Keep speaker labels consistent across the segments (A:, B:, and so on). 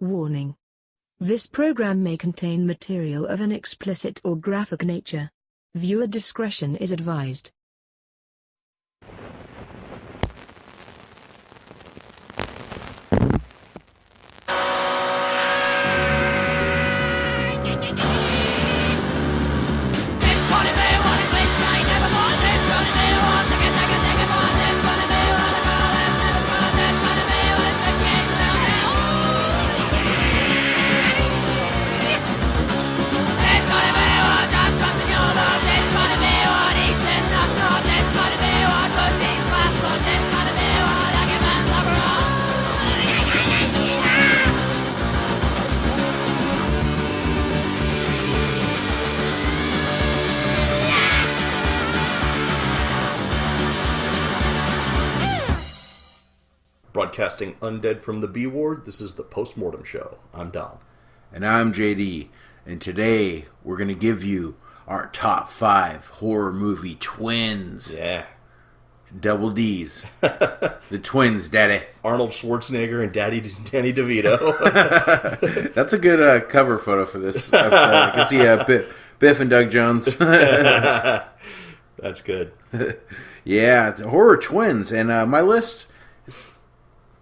A: Warning. This program may contain material of an explicit or graphic nature. Viewer discretion is advised.
B: Broadcasting undead from the B Ward, this is the Post-Mortem Show. I'm Dom.
C: And I'm JD. And today, we're going to give you our top 5 horror movie twins.
B: Yeah.
C: Double D's. The twins, Daddy.
B: Arnold Schwarzenegger and Danny DeVito.
C: That's a good cover photo for this episode. I can see Biff and Doug Jones.
B: That's good.
C: Yeah, horror twins. And my list...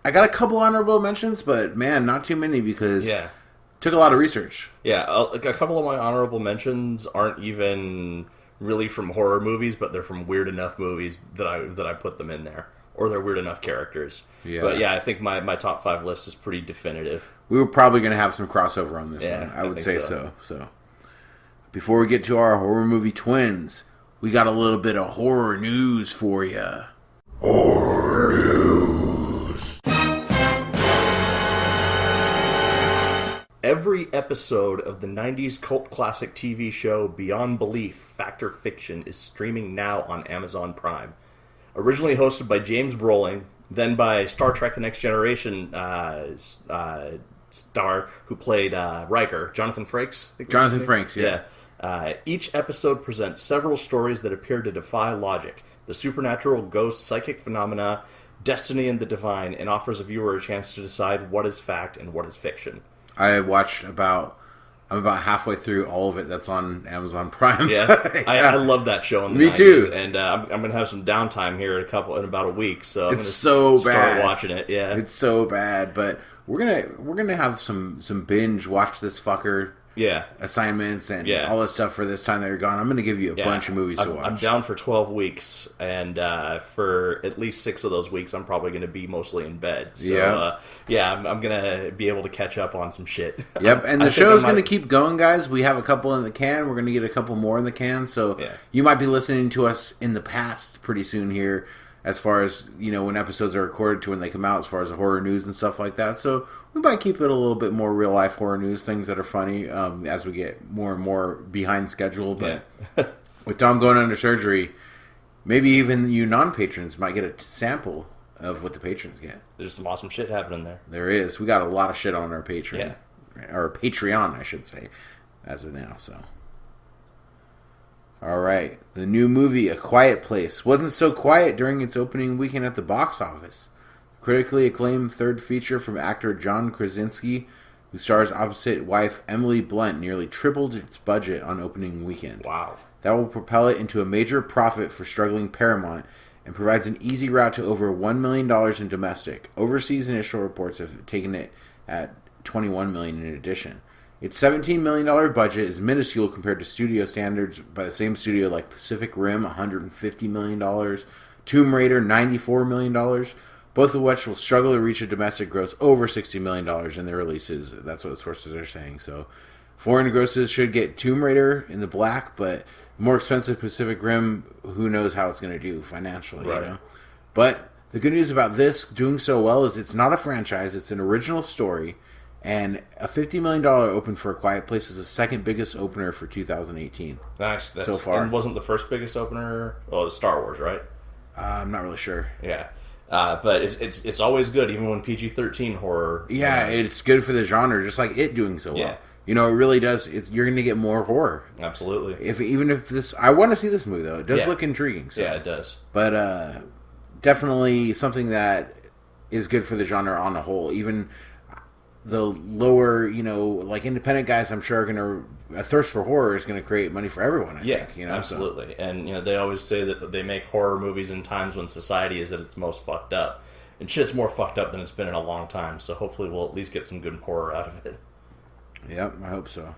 C: I got a couple honorable mentions, but man, not too many because it took a lot of research.
B: Yeah, a couple of my honorable mentions aren't even really from horror movies, but they're from weird enough movies that I put them in there, or they're weird enough characters. Yeah. But yeah, I think my top 5 list is pretty definitive.
C: We were probably going to have some crossover on this one. I would say so. So before we get to our horror movie twins, we got a little bit of horror news for you. Horror news.
B: Every episode of the 90s cult classic TV show Beyond Belief, Fact or Fiction is streaming now on Amazon Prime. Originally hosted by James Brolin, then by Star Trek The Next Generation star who played Riker, Jonathan Frakes?
C: Jonathan Frakes, yeah.
B: Each episode presents several stories that appear to defy logic, the supernatural, ghosts, psychic phenomena, destiny, and the divine, and offers a viewer a chance to decide what is fact and what is fiction.
C: I watched I'm about halfway through all of it that's on Amazon Prime.
B: Yeah. I love that show in the 90s.
C: Me too.
B: And I'm going to have some downtime here in about a week, so I'm going to
C: start
B: watching it. Yeah.
C: It's so bad, but we're gonna have some binge watch this fucker.
B: Yeah.
C: Assignments and all this stuff for this time that you're gone. I'm going to give you a bunch of movies to watch.
B: I'm down for 12 weeks, and for at least 6 of those weeks, I'm probably going to be mostly in bed. So, I'm going to be able to catch up on some shit.
C: Yep, and the show's going to keep going, guys. We have a couple in the can. We're going to get a couple more in the can, so you might be listening to us in the past pretty soon here, as far as, when episodes are recorded to when they come out, as far as the horror news and stuff like that. So we might keep it a little bit more real-life horror news, things that are funny, as we get more and more behind schedule. But with Dom going under surgery, maybe even you non-patrons might get a sample of what the patrons get.
B: There's some awesome shit happening there.
C: There is. We got a lot of shit on our Patreon. Yeah. Or Patreon, I should say, as of now, so... Alright, the new movie, A Quiet Place, wasn't so quiet during its opening weekend at the box office. Critically acclaimed third feature from actor John Krasinski, who stars opposite wife Emily Blunt, nearly tripled its budget on opening weekend.
B: Wow.
C: That will propel it into a major profit for struggling Paramount and provides an easy route to over $1 million in domestic. Overseas initial reports have taken it at $21 million in addition. Its $17 million budget is minuscule compared to studio standards by the same studio like Pacific Rim, $150 million, Tomb Raider, $94 million, both of which will struggle to reach a domestic gross over $60 million in their releases. That's what the sources are saying. So foreign grosses should get Tomb Raider in the black, but more expensive Pacific Rim, who knows how it's going to do financially,
B: right.
C: But the good news about this doing so well is it's not a franchise, it's an original story. And a $50 million open for A Quiet Place is the second biggest opener for 2018.
B: Nice.
C: So far.
B: And wasn't the first biggest opener? Well, it was Star Wars, right?
C: I'm not really sure.
B: Yeah. But it's always good, even when PG-13 horror.
C: Yeah, it's good for the genre, just like it doing so well. It really does. You're going to get more horror.
B: Absolutely.
C: Even if this... I want to see this movie, though. It does look intriguing. So.
B: Yeah, it does.
C: But definitely something that is good for the genre on the whole. Even... the lower, like independent guys, I'm sure are going to, a thirst for horror is going to create money for everyone, I think.
B: Absolutely. So. And, they always say that they make horror movies in times when society is at its most fucked up. And shit's more fucked up than it's been in a long time, so hopefully we'll at least get some good horror out of it.
C: Yep, I hope so.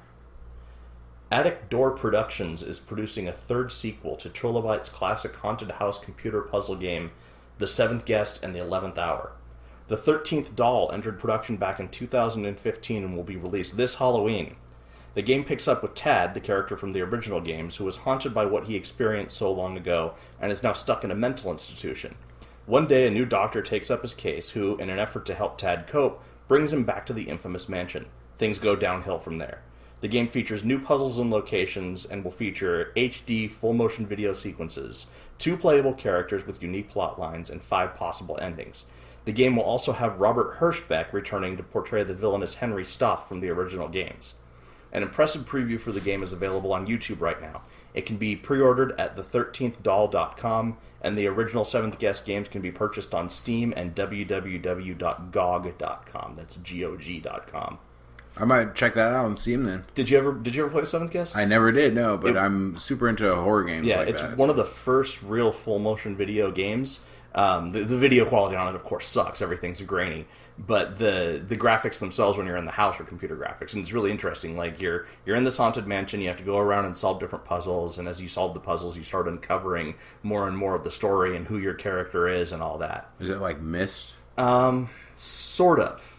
B: Attic Door Productions is producing a third sequel to Trilobyte's classic haunted house computer puzzle game, The Seventh Guest and the 11th Hour. The 13th Doll entered production back in 2015 and will be released this Halloween. The game picks up with Tad, the character from the original games, who was haunted by what he experienced so long ago and is now stuck in a mental institution. One day, a new doctor takes up his case, who, in an effort to help Tad cope, brings him back to the infamous mansion. Things go downhill from there. The game features new puzzles and locations, and will feature HD full-motion video sequences, 2 playable characters with unique plot lines, and 5 possible endings. The game will also have Robert Hirschbeck returning to portray the villainous Henry Stoff from the original games. An impressive preview for the game is available on YouTube right now. It can be pre-ordered at the13thdoll.com, and the original 7th Guest games can be purchased on Steam and www.gog.com. That's GOG.com.
C: I might check that out on Steam then.
B: Did you ever play 7th Guest?
C: I never did, no, but I'm super into horror games like that.
B: Yeah, it's one of the first real full-motion video games. The video quality on it, of course, sucks. Everything's grainy. But the graphics themselves when you're in the house are computer graphics. And it's really interesting. Like, you're in this haunted mansion, you have to go around and solve different puzzles, and as you solve the puzzles, you start uncovering more and more of the story and who your character is and all that.
C: Is it like Myst?
B: Sort of.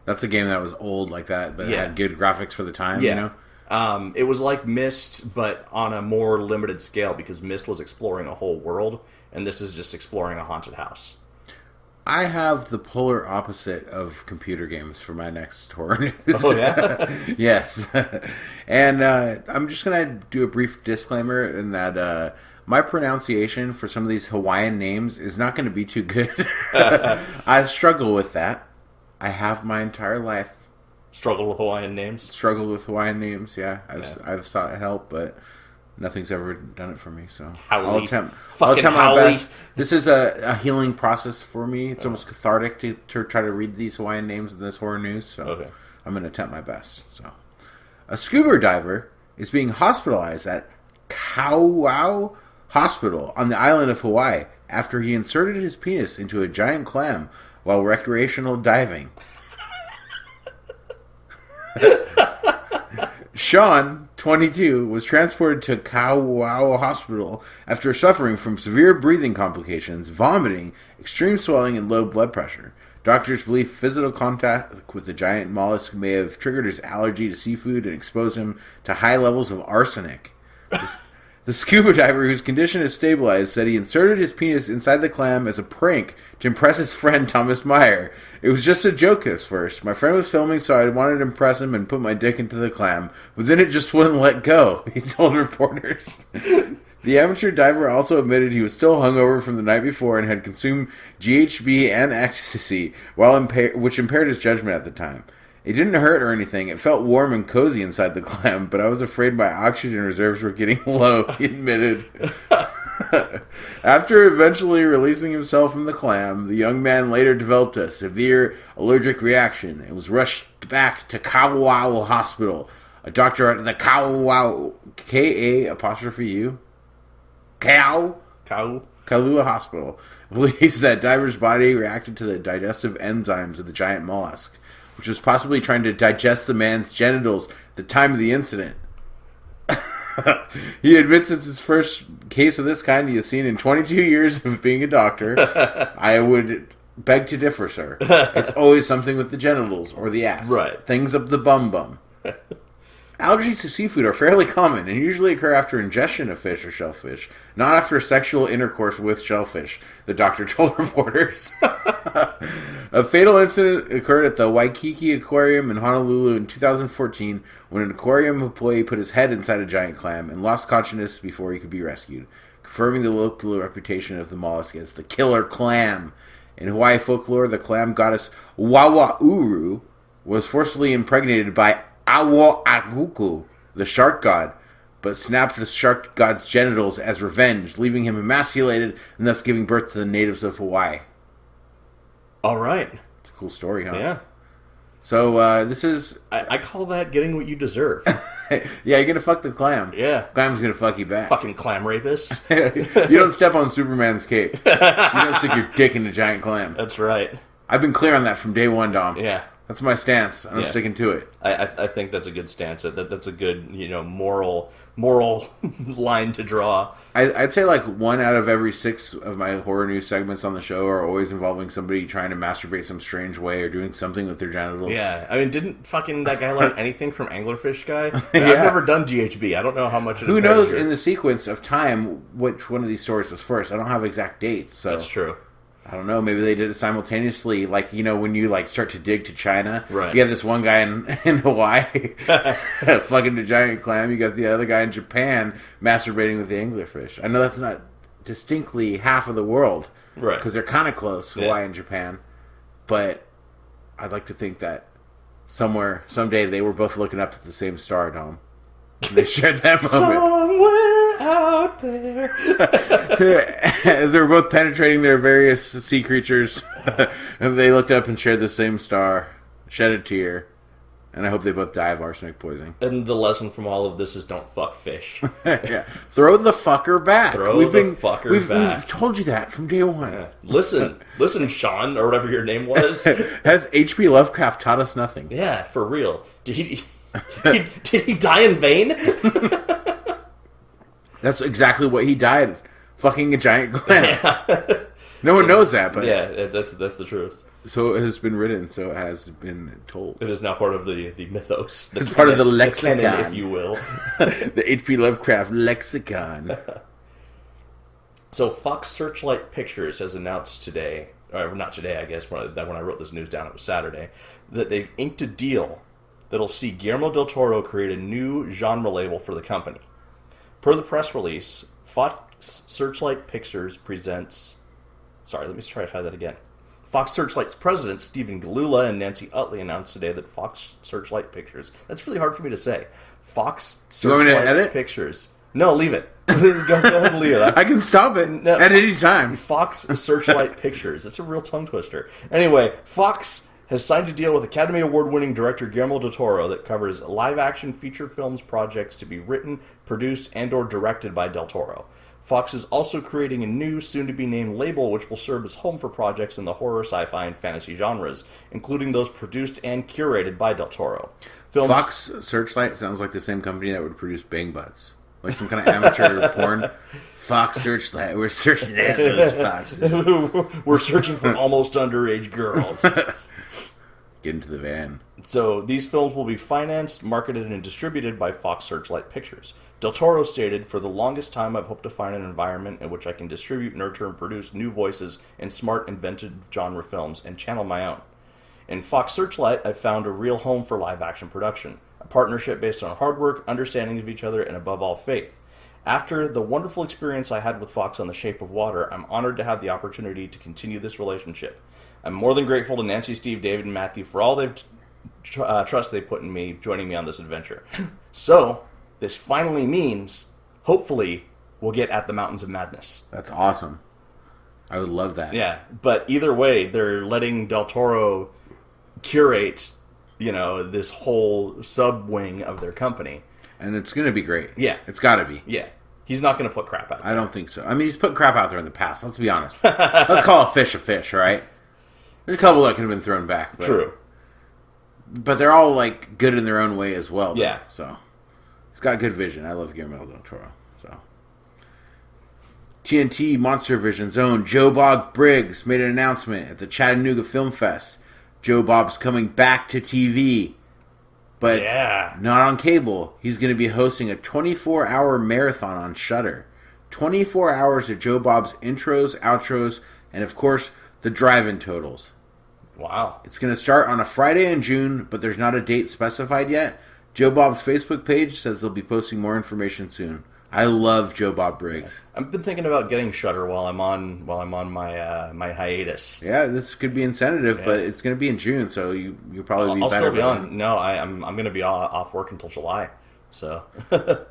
C: That's a game that was old like that, but it had good graphics for the time,
B: It was like Myst, but on a more limited scale, because Myst was exploring a whole world, and this is just exploring a haunted house.
C: I have the polar opposite of computer games for my next horror news.
B: Oh, yeah?
C: Yes. And I'm just going to do a brief disclaimer in that my pronunciation for some of these Hawaiian names is not going to be too good. I struggle with that. I have my entire life.
B: Struggled with Hawaiian names?
C: Struggled with Hawaiian names, yeah. I've sought help, but nothing's ever done it for me, so I'll attempt my best. This is a healing process for me. It's almost cathartic to try to read these Hawaiian names in this horror news, so I'm going to attempt my best. So, a scuba diver is being hospitalized at Kauau Hospital on the island of Hawaii after he inserted his penis into a giant clam while recreational diving. Sean, 22, was transported to Kauau Hospital after suffering from severe breathing complications, vomiting, extreme swelling, and low blood pressure. Doctors believe physical contact with the giant mollusk may have triggered his allergy to seafood and exposed him to high levels of arsenic. The scuba diver, whose condition is stabilized, said he inserted his penis inside the clam as a prank to impress his friend Thomas Meyer. It was just a joke at first. My friend was filming, so I wanted to impress him and put my dick into the clam, but then it just wouldn't let go, he told reporters. The amateur diver also admitted he was still hungover from the night before and had consumed GHB and ecstasy, which impaired his judgment at the time. It didn't hurt or anything. It felt warm and cozy inside the clam, but I was afraid my oxygen reserves were getting low, he admitted. After eventually releasing himself from the clam, the young man later developed a severe allergic reaction and was rushed back to Kauau Hospital. A doctor at the Kauau, K-A-apostrophe-U, Kailua Hospital, believes that diver's body reacted to the digestive enzymes of the giant mollusk, which was possibly trying to digest the man's genitals at the time of the incident. He admits it's his first case of this kind he has seen in 22 years of being a doctor. I would beg to differ, sir. It's always something with the genitals or the ass.
B: Right.
C: Things up the bum. Allergies to seafood are fairly common and usually occur after ingestion of fish or shellfish, not after sexual intercourse with shellfish, the doctor told reporters. A fatal incident occurred at the Waikiki Aquarium in Honolulu in 2014 when an aquarium employee put his head inside a giant clam and lost consciousness before he could be rescued, confirming the local reputation of the mollusk as the killer clam. In Hawaii folklore, the clam goddess Wawauru was forcibly impregnated by Awo-Aguku, the shark god, but snapped the shark god's genitals as revenge, leaving him emasculated and thus giving birth to the natives of Hawaii.
B: All right.
C: It's a cool story, huh?
B: Yeah.
C: So this is...
B: I call that getting what you deserve.
C: Yeah, you're going to fuck the clam.
B: Yeah.
C: Clam's going to fuck you back.
B: Fucking clam rapist.
C: You don't step on Superman's cape. You don't stick your dick in a giant clam.
B: That's right.
C: I've been clear on that from day one, Dom.
B: Yeah.
C: That's my stance, and I'm sticking to it.
B: I think that's a good stance. That's a good, moral line to draw.
C: I'd say like 1 out of every 6 of my horror news segments on the show are always involving somebody trying to masturbate some strange way or doing something with their genitals.
B: Yeah, I mean, didn't fucking that guy learn anything from Anglerfish Guy?
C: Yeah.
B: I've never done GHB. I don't know how much it is.
C: Who knows in the sequence of time which one of these stories was first? I don't have exact dates. So
B: that's true.
C: I don't know. Maybe they did it simultaneously. Like, when you like start to dig to China,
B: right?
C: You have this one guy in Hawaii fucking the giant clam. You got the other guy in Japan masturbating with the anglerfish. I know that's not distinctly half of the world,
B: right?
C: Because they're kind of close, Hawaii and Japan. But I'd like to think that someday, they were both looking up at the same star, Dome. And they shared that moment.
B: Somewhere out there.
C: As they were both penetrating their various sea creatures, and they looked up and shared the same star, shed a tear, and I hope they both die of arsenic poisoning.
B: And the lesson from all of this is don't fuck fish.
C: Yeah. Throw the fucker back.
B: We've
C: told you that from day one.
B: Yeah. Listen, Sean, or whatever your name was.
C: Has H.P. Lovecraft taught us nothing?
B: Yeah, for real. Did he die in vain?
C: That's exactly what he died. Fucking a giant clam. Yeah. No one knows that, but
B: yeah, that's the truth.
C: So it has been written. So it has been told.
B: It is now part of the mythos.
C: It's part of the lexicon,
B: the canon, if you will.
C: The H.P. Lovecraft lexicon.
B: So Fox Searchlight Pictures has announced today, or not today, I guess. When I wrote this news down, it was Saturday, that they've inked a deal that'll see Guillermo del Toro create a new genre label for the company. Per the press release, Fox Searchlight Pictures presents... Sorry, let me try that again. Fox Searchlight's president, Stephen Galula, and Nancy Utley announced today that Fox Searchlight Pictures... That's really hard for me to say. Fox Searchlight Pictures... No, leave it. Go ahead and leave it.
C: I can stop it at any time.
B: Fox Searchlight Pictures. That's a real tongue twister. Anyway, Fox has signed a deal with Academy Award-winning director Guillermo del Toro that covers live-action feature films projects to be written, produced, and or directed by del Toro. Fox is also creating a new, soon-to-be-named label which will serve as home for projects in the horror, sci-fi, and fantasy genres, including those produced and curated by del Toro.
C: Fox Searchlight sounds like the same company that would produce Bang Butts. Like some kind of amateur porn. Fox Searchlight. We're searching at those foxes.
B: We're searching for almost underage girls.
C: Get into the van.
B: So these films will be financed, marketed, and distributed by Fox Searchlight Pictures. Del Toro stated, "For the longest time I've hoped to find an environment in which I can distribute, nurture, and produce new voices in smart, inventive genre films and channel my own. In Fox Searchlight, I've found a real home for live-action production. A partnership based on hard work, understanding of each other, and above all, faith. After the wonderful experience I had with Fox on The Shape of Water, I'm honored to have the opportunity to continue this relationship. I'm more than grateful to Nancy, Steve, David, and Matthew for all they've trust they put in me, joining me on this adventure." So, this finally means, hopefully, we'll get At the Mountains of Madness.
C: That's awesome. I would love that.
B: Yeah, but either way, they're letting del Toro curate, this whole sub-wing of their company.
C: And it's going to be great.
B: Yeah.
C: It's got to be.
B: Yeah. He's not going to put crap out there.
C: I don't think so. I mean, he's put crap out there in the past. Let's be honest. Let's call a fish, right? There's a couple that could have been thrown back. But,
B: True.
C: But they're all, good in their own way as well.
B: Yeah.
C: So, he's got good vision. I love Guillermo del Toro. So, TNT Monster Vision's own Joe Bob Briggs made an announcement at the Chattanooga Film Fest. Joe Bob's coming back to TV. But not on cable. He's going to be hosting a 24-hour marathon on Shudder. 24 hours of Joe Bob's intros, outros, and of course, the drive-in totals.
B: Wow.
C: It's going to start on a Friday in June, but there's not a date specified yet. Joe Bob's Facebook page says they'll be posting more information soon. I love Joe Bob Briggs.
B: I've been thinking about getting Shudder while I'm on my my hiatus.
C: Yeah, this could be incentive, but it's going to be in June, so you'll probably be
B: I'll
C: better.
B: Still be on. No, I'm going to be off work until July. So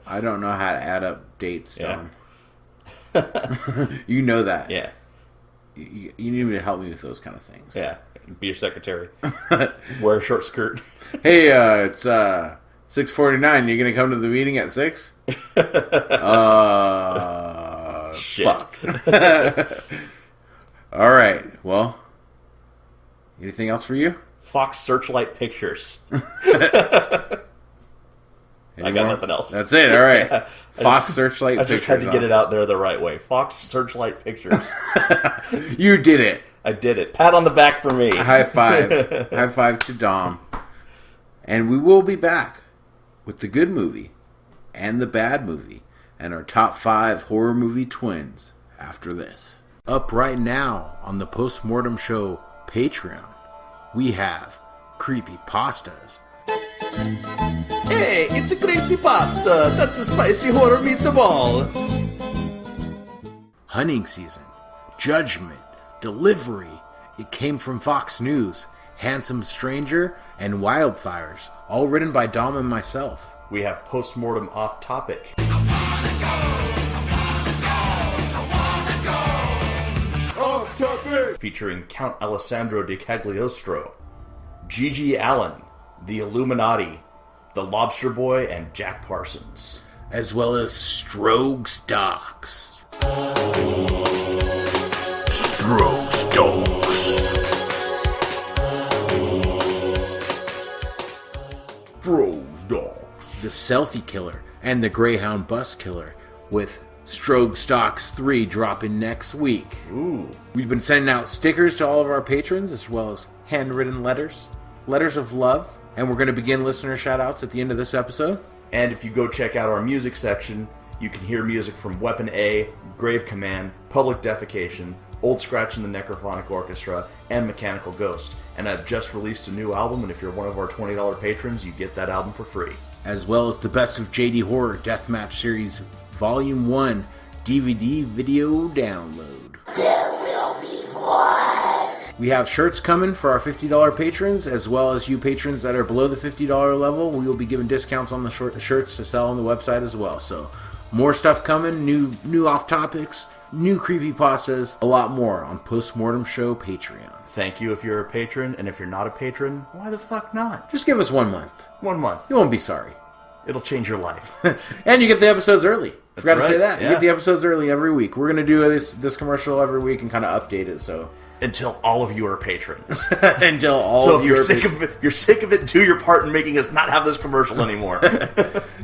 C: I don't know how to add up dates, Tom. You know that.
B: Yeah.
C: You need me to help me with those kind of things.
B: Yeah. be your secretary. Wear a short skirt.
C: Hey, it's 6:49. You gonna come to the meeting at 6?
B: Shit.
C: Fuck. All right. Well, anything else for you?
B: Fox Searchlight Pictures. I got
C: Anymore?
B: nothing else.
C: That's it. All right.
B: Yeah.
C: Fox Searchlight
B: I
C: Pictures.
B: just had to get it out there the right way. Fox Searchlight Pictures.
C: You did it.
B: I did it. Pat on the back for me.
C: High five. High five to Dom. And we will be back with the good movie and the bad movie and our top 5 horror movie twins after this. Up right now on the Postmortem Show Patreon, we have Creepy Pastas.
B: Hey, it's a creepypasta. That's a spicy horror meatball.
C: Hunting Season, Judgment, Delivery, It Came from Fox News, Handsome Stranger, and Wildfires, all written by Dom and myself.
B: We have Postmortem Off Topic. Off Topic! Featuring Count Alessandro di Cagliostro, Gigi Allen, The Illuminati, The Lobster Boy, and Jack Parsons.
C: As well as Strogs Docs. Strogs Docs.
B: Bros Dogs.
C: The Selfie Killer and the Greyhound Bus Killer, with Strogs Docs 3 dropping next week.
B: Ooh.
C: We've been sending out stickers to all of our patrons, as well as handwritten letters of love, and we're going to begin listener shout-outs at the end of this episode.
B: And if you go check out our music section, you can hear music from Weapon A, Grave Command, Public Defecation, Old Scratch and the Necrophonic Orchestra, and Mechanical Ghost. And I've just released a new album, and if you're one of our $20 patrons, you get that album for free.
C: As well as the Best of JD Horror Deathmatch Series Volume 1 DVD video download.
D: There will be more.
C: We have shirts coming for our $50 patrons, as well as you patrons that are below the $50 level. We will be giving discounts on the shirts to sell on the website as well. So, more stuff coming, new off topics, new creepypastas, a lot more on Postmortem Show Patreon.
B: Thank you if you're a patron, and if you're not a patron, why the fuck not?
C: Just give us 1 month.
B: 1 month.
C: You won't be sorry.
B: It'll change your life.
C: And you get the episodes early. Forgot to say
B: right,
C: that.
B: yeah.
C: You get the episodes early every week. We're going to do this commercial every week and kind of update it, so...
B: Until all of you are patrons.
C: Until all
B: So
C: of
B: if
C: you
B: you're
C: are
B: sick of it, you're sick of it, do your part in making us not have this commercial anymore.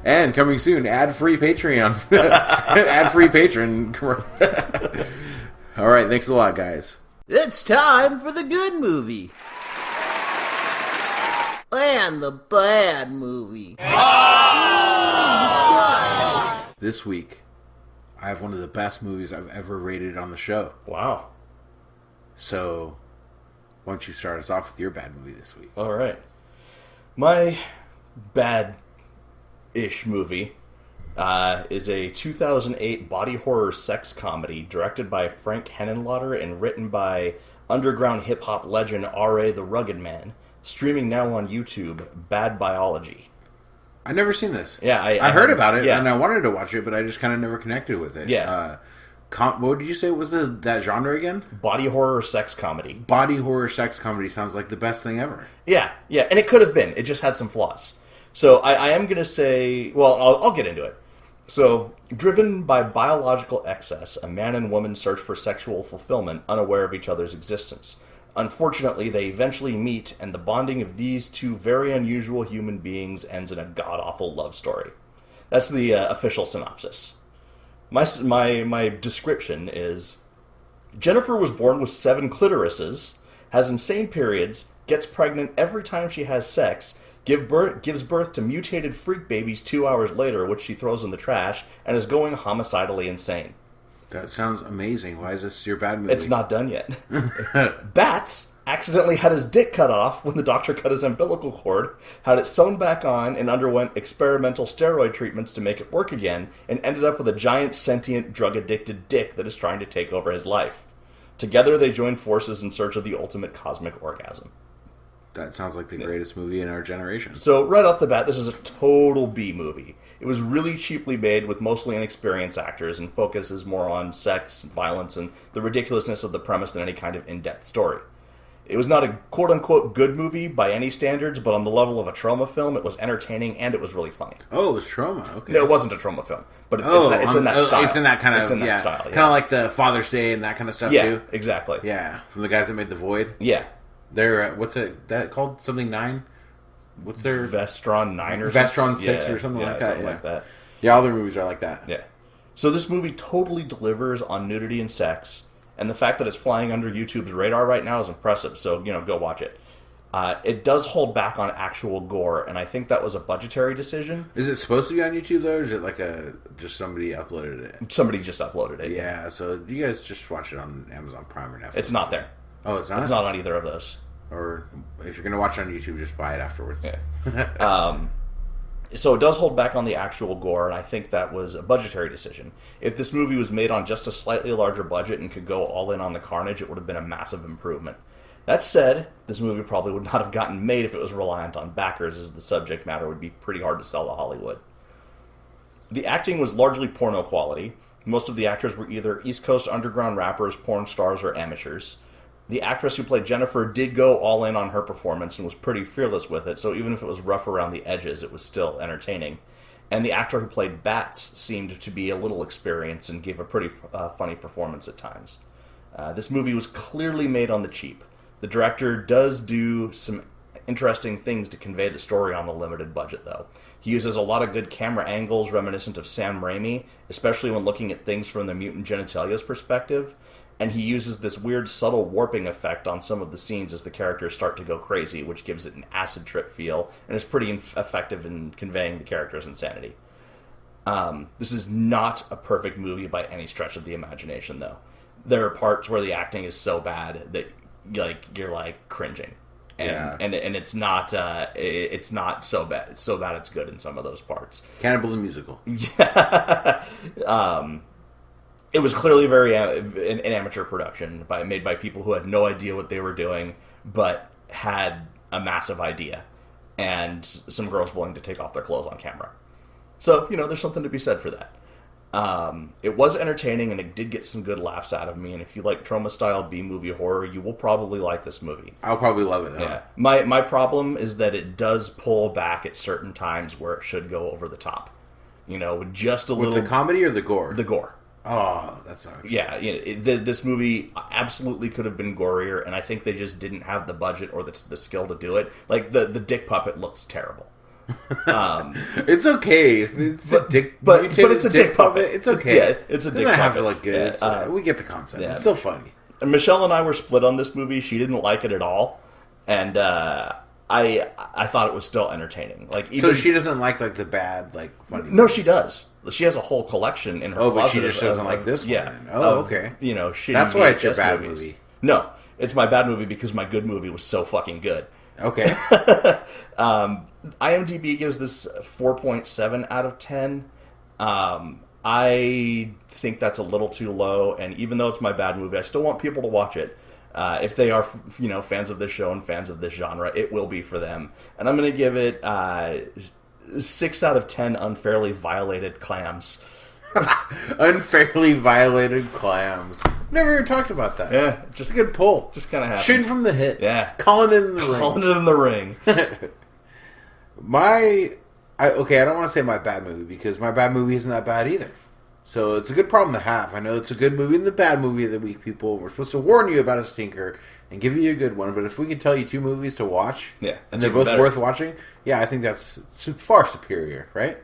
C: And coming soon, ad-free Patreon. Ad-free patron. All right, thanks a lot, guys.
D: It's time for the good movie. And the bad movie.
C: This week, I have one of the best movies I've ever rated on the show.
B: Wow.
C: So, why don't you start us off with your bad movie this week?
B: All right. My bad-ish movie is a 2008 body horror sex comedy directed by Frank Henenlotter and written by underground hip-hop legend R.A. the Rugged Man, streaming now on YouTube, Bad Biology.
C: I've never seen this.
B: Yeah,
C: I heard about it,
B: yeah.
C: and I wanted to watch it, but I just kind of never connected with it.
B: Yeah.
C: What did you say was that genre again?
B: Body horror sex comedy.
C: Body horror sex comedy sounds like the best thing ever.
B: Yeah, and it could have been. It just had some flaws. So I am going to say, well, I'll get into it. So, driven by biological excess, a man and woman search for sexual fulfillment, unaware of each other's existence. Unfortunately, they eventually meet, and the bonding of these two very unusual human beings ends in a god-awful love story. That's the official synopsis. My description is: Jennifer was born with 7 clitorises, has insane periods, gets pregnant every time she has sex, gives birth to mutated freak babies 2 hours later, which she throws in the trash, and is going homicidally insane.
C: That sounds amazing. Why is this your bad movie?
B: It's not done yet. Bats accidentally had his dick cut off when the doctor cut his umbilical cord, had it sewn back on, and underwent experimental steroid treatments to make it work again, and ended up with a giant sentient drug-addicted dick that is trying to take over his life. Together they join forces in search of the ultimate cosmic orgasm.
C: That sounds like the greatest movie in our generation.
B: So right off the bat, this is a total B movie. It was really cheaply made with mostly inexperienced actors and focuses more on sex and violence and the ridiculousness of the premise than any kind of in-depth story. It was not a quote-unquote good movie by any standards, but on the level of a trauma film, it was entertaining and it was really funny.
C: Oh, it was trauma. Okay.
B: No, it wasn't a trauma film, but it's in that style.
C: It's in that kind of
B: style.
C: Kind of like the Father's Day and that kind of stuff too.
B: Yeah, exactly.
C: Yeah, from the guys that made The Void.
B: Yeah.
C: They're what's it that called? Something 9? What's their
B: Vestron 9 or
C: Vestron
B: something?
C: 6 or something like that?
B: Something like that.
C: Yeah, all their movies are like that.
B: Yeah. So this movie totally delivers on nudity and sex, and the fact that it's flying under YouTube's radar right now is impressive. So go watch it. It does hold back on actual gore, and I think that was a budgetary decision.
C: Is it supposed to be on YouTube though, or is it like just somebody uploaded it?
B: Somebody just uploaded it.
C: Yeah. So you guys just watch it on Amazon Prime or Netflix?
B: It's not there.
C: Oh, it's not.
B: It's not on either of those.
C: Or if you're gonna watch it on YouTube, just buy it afterwards.
B: Yeah. So it does hold back on the actual gore, and I think that was a budgetary decision. If this movie was made on just a slightly larger budget and could go all in on the carnage, it would have been a massive improvement. That said, this movie probably would not have gotten made if it was reliant on backers, as the subject matter would be pretty hard to sell to Hollywood. The acting was largely porno quality. Most of the actors were either East Coast underground rappers, porn stars, or amateurs. The actress who played Jennifer did go all in on her performance and was pretty fearless with it, so even if it was rough around the edges, it was still entertaining. And the actor who played Bats seemed to be a little experienced and gave a pretty funny performance at times. This movie was clearly made on the cheap. The director does do some interesting things to convey the story on the limited budget, though. He uses a lot of good camera angles reminiscent of Sam Raimi, especially when looking at things from the mutant genitalia's perspective. And he uses this weird subtle warping effect on some of the scenes as the characters start to go crazy, which gives it an acid trip feel, and is pretty effective in conveying the character's insanity. This is not a perfect movie by any stretch of the imagination, though. There are parts where the acting is so bad that you're cringing, and it's not so bad. It's so bad it's good in some of those parts.
C: Cannibal the Musical.
B: Yeah. It was clearly an amateur production made by people who had no idea what they were doing, but had a massive idea, and some girls willing to take off their clothes on camera. So, there's something to be said for that. It was entertaining, and it did get some good laughs out of me, and if you like trauma-style B-movie horror, you will probably like this movie.
C: I'll probably love it, though.
B: Yeah. My problem is that it does pull back at certain times where it should go over the top. Just a little...
C: With the comedy or the gore?
B: The gore.
C: Oh, that sucks.
B: Yeah, this movie absolutely could have been gorier, and I think they just didn't have the budget or the skill to do it. Like, the dick puppet looks terrible.
C: It's okay. It's a dick,
B: but it's a dick puppet.
C: It's okay.
B: Yeah, it's a dick puppet.
C: It doesn't have to look good.
B: Yeah,
C: we get the concept.
B: Yeah.
C: It's still funny.
B: And Michelle and I were split on this movie. She didn't like it at all, and I thought it was still entertaining.
C: So she doesn't like the bad funny.
B: No, she does. She has a whole collection in her closet.
C: Oh, but she just doesn't like this one.
B: Yeah.
C: Oh, okay.
B: Shitty
C: That's why it's your
B: VHS
C: bad
B: movies.
C: movie.
B: No, it's my bad movie because my good movie was so fucking good.
C: Okay.
B: IMDb gives this 4.7 out of 10. I think that's a little too low, and even though it's my bad movie, I still want people to watch it. If they are, fans of this show and fans of this genre, it will be for them. And I'm going to give it 6 out of 10 unfairly violated clams.
C: Unfairly violated clams. Never even talked about that.
B: Yeah.
C: Just a good pull.
B: Just kind of happened.
C: Shooting from the hip.
B: Yeah.
C: Calling it in the ring.
B: Calling it in the ring.
C: I don't want to say my bad movie because my bad movie isn't that bad either. So it's a good problem to have. I know it's a good movie and the bad movie of the week, people. We're supposed to warn you about a stinker and give you a good one. But if we could tell you 2 movies to watch,
B: yeah,
C: and they're both worth watching, yeah, I think that's far superior, right?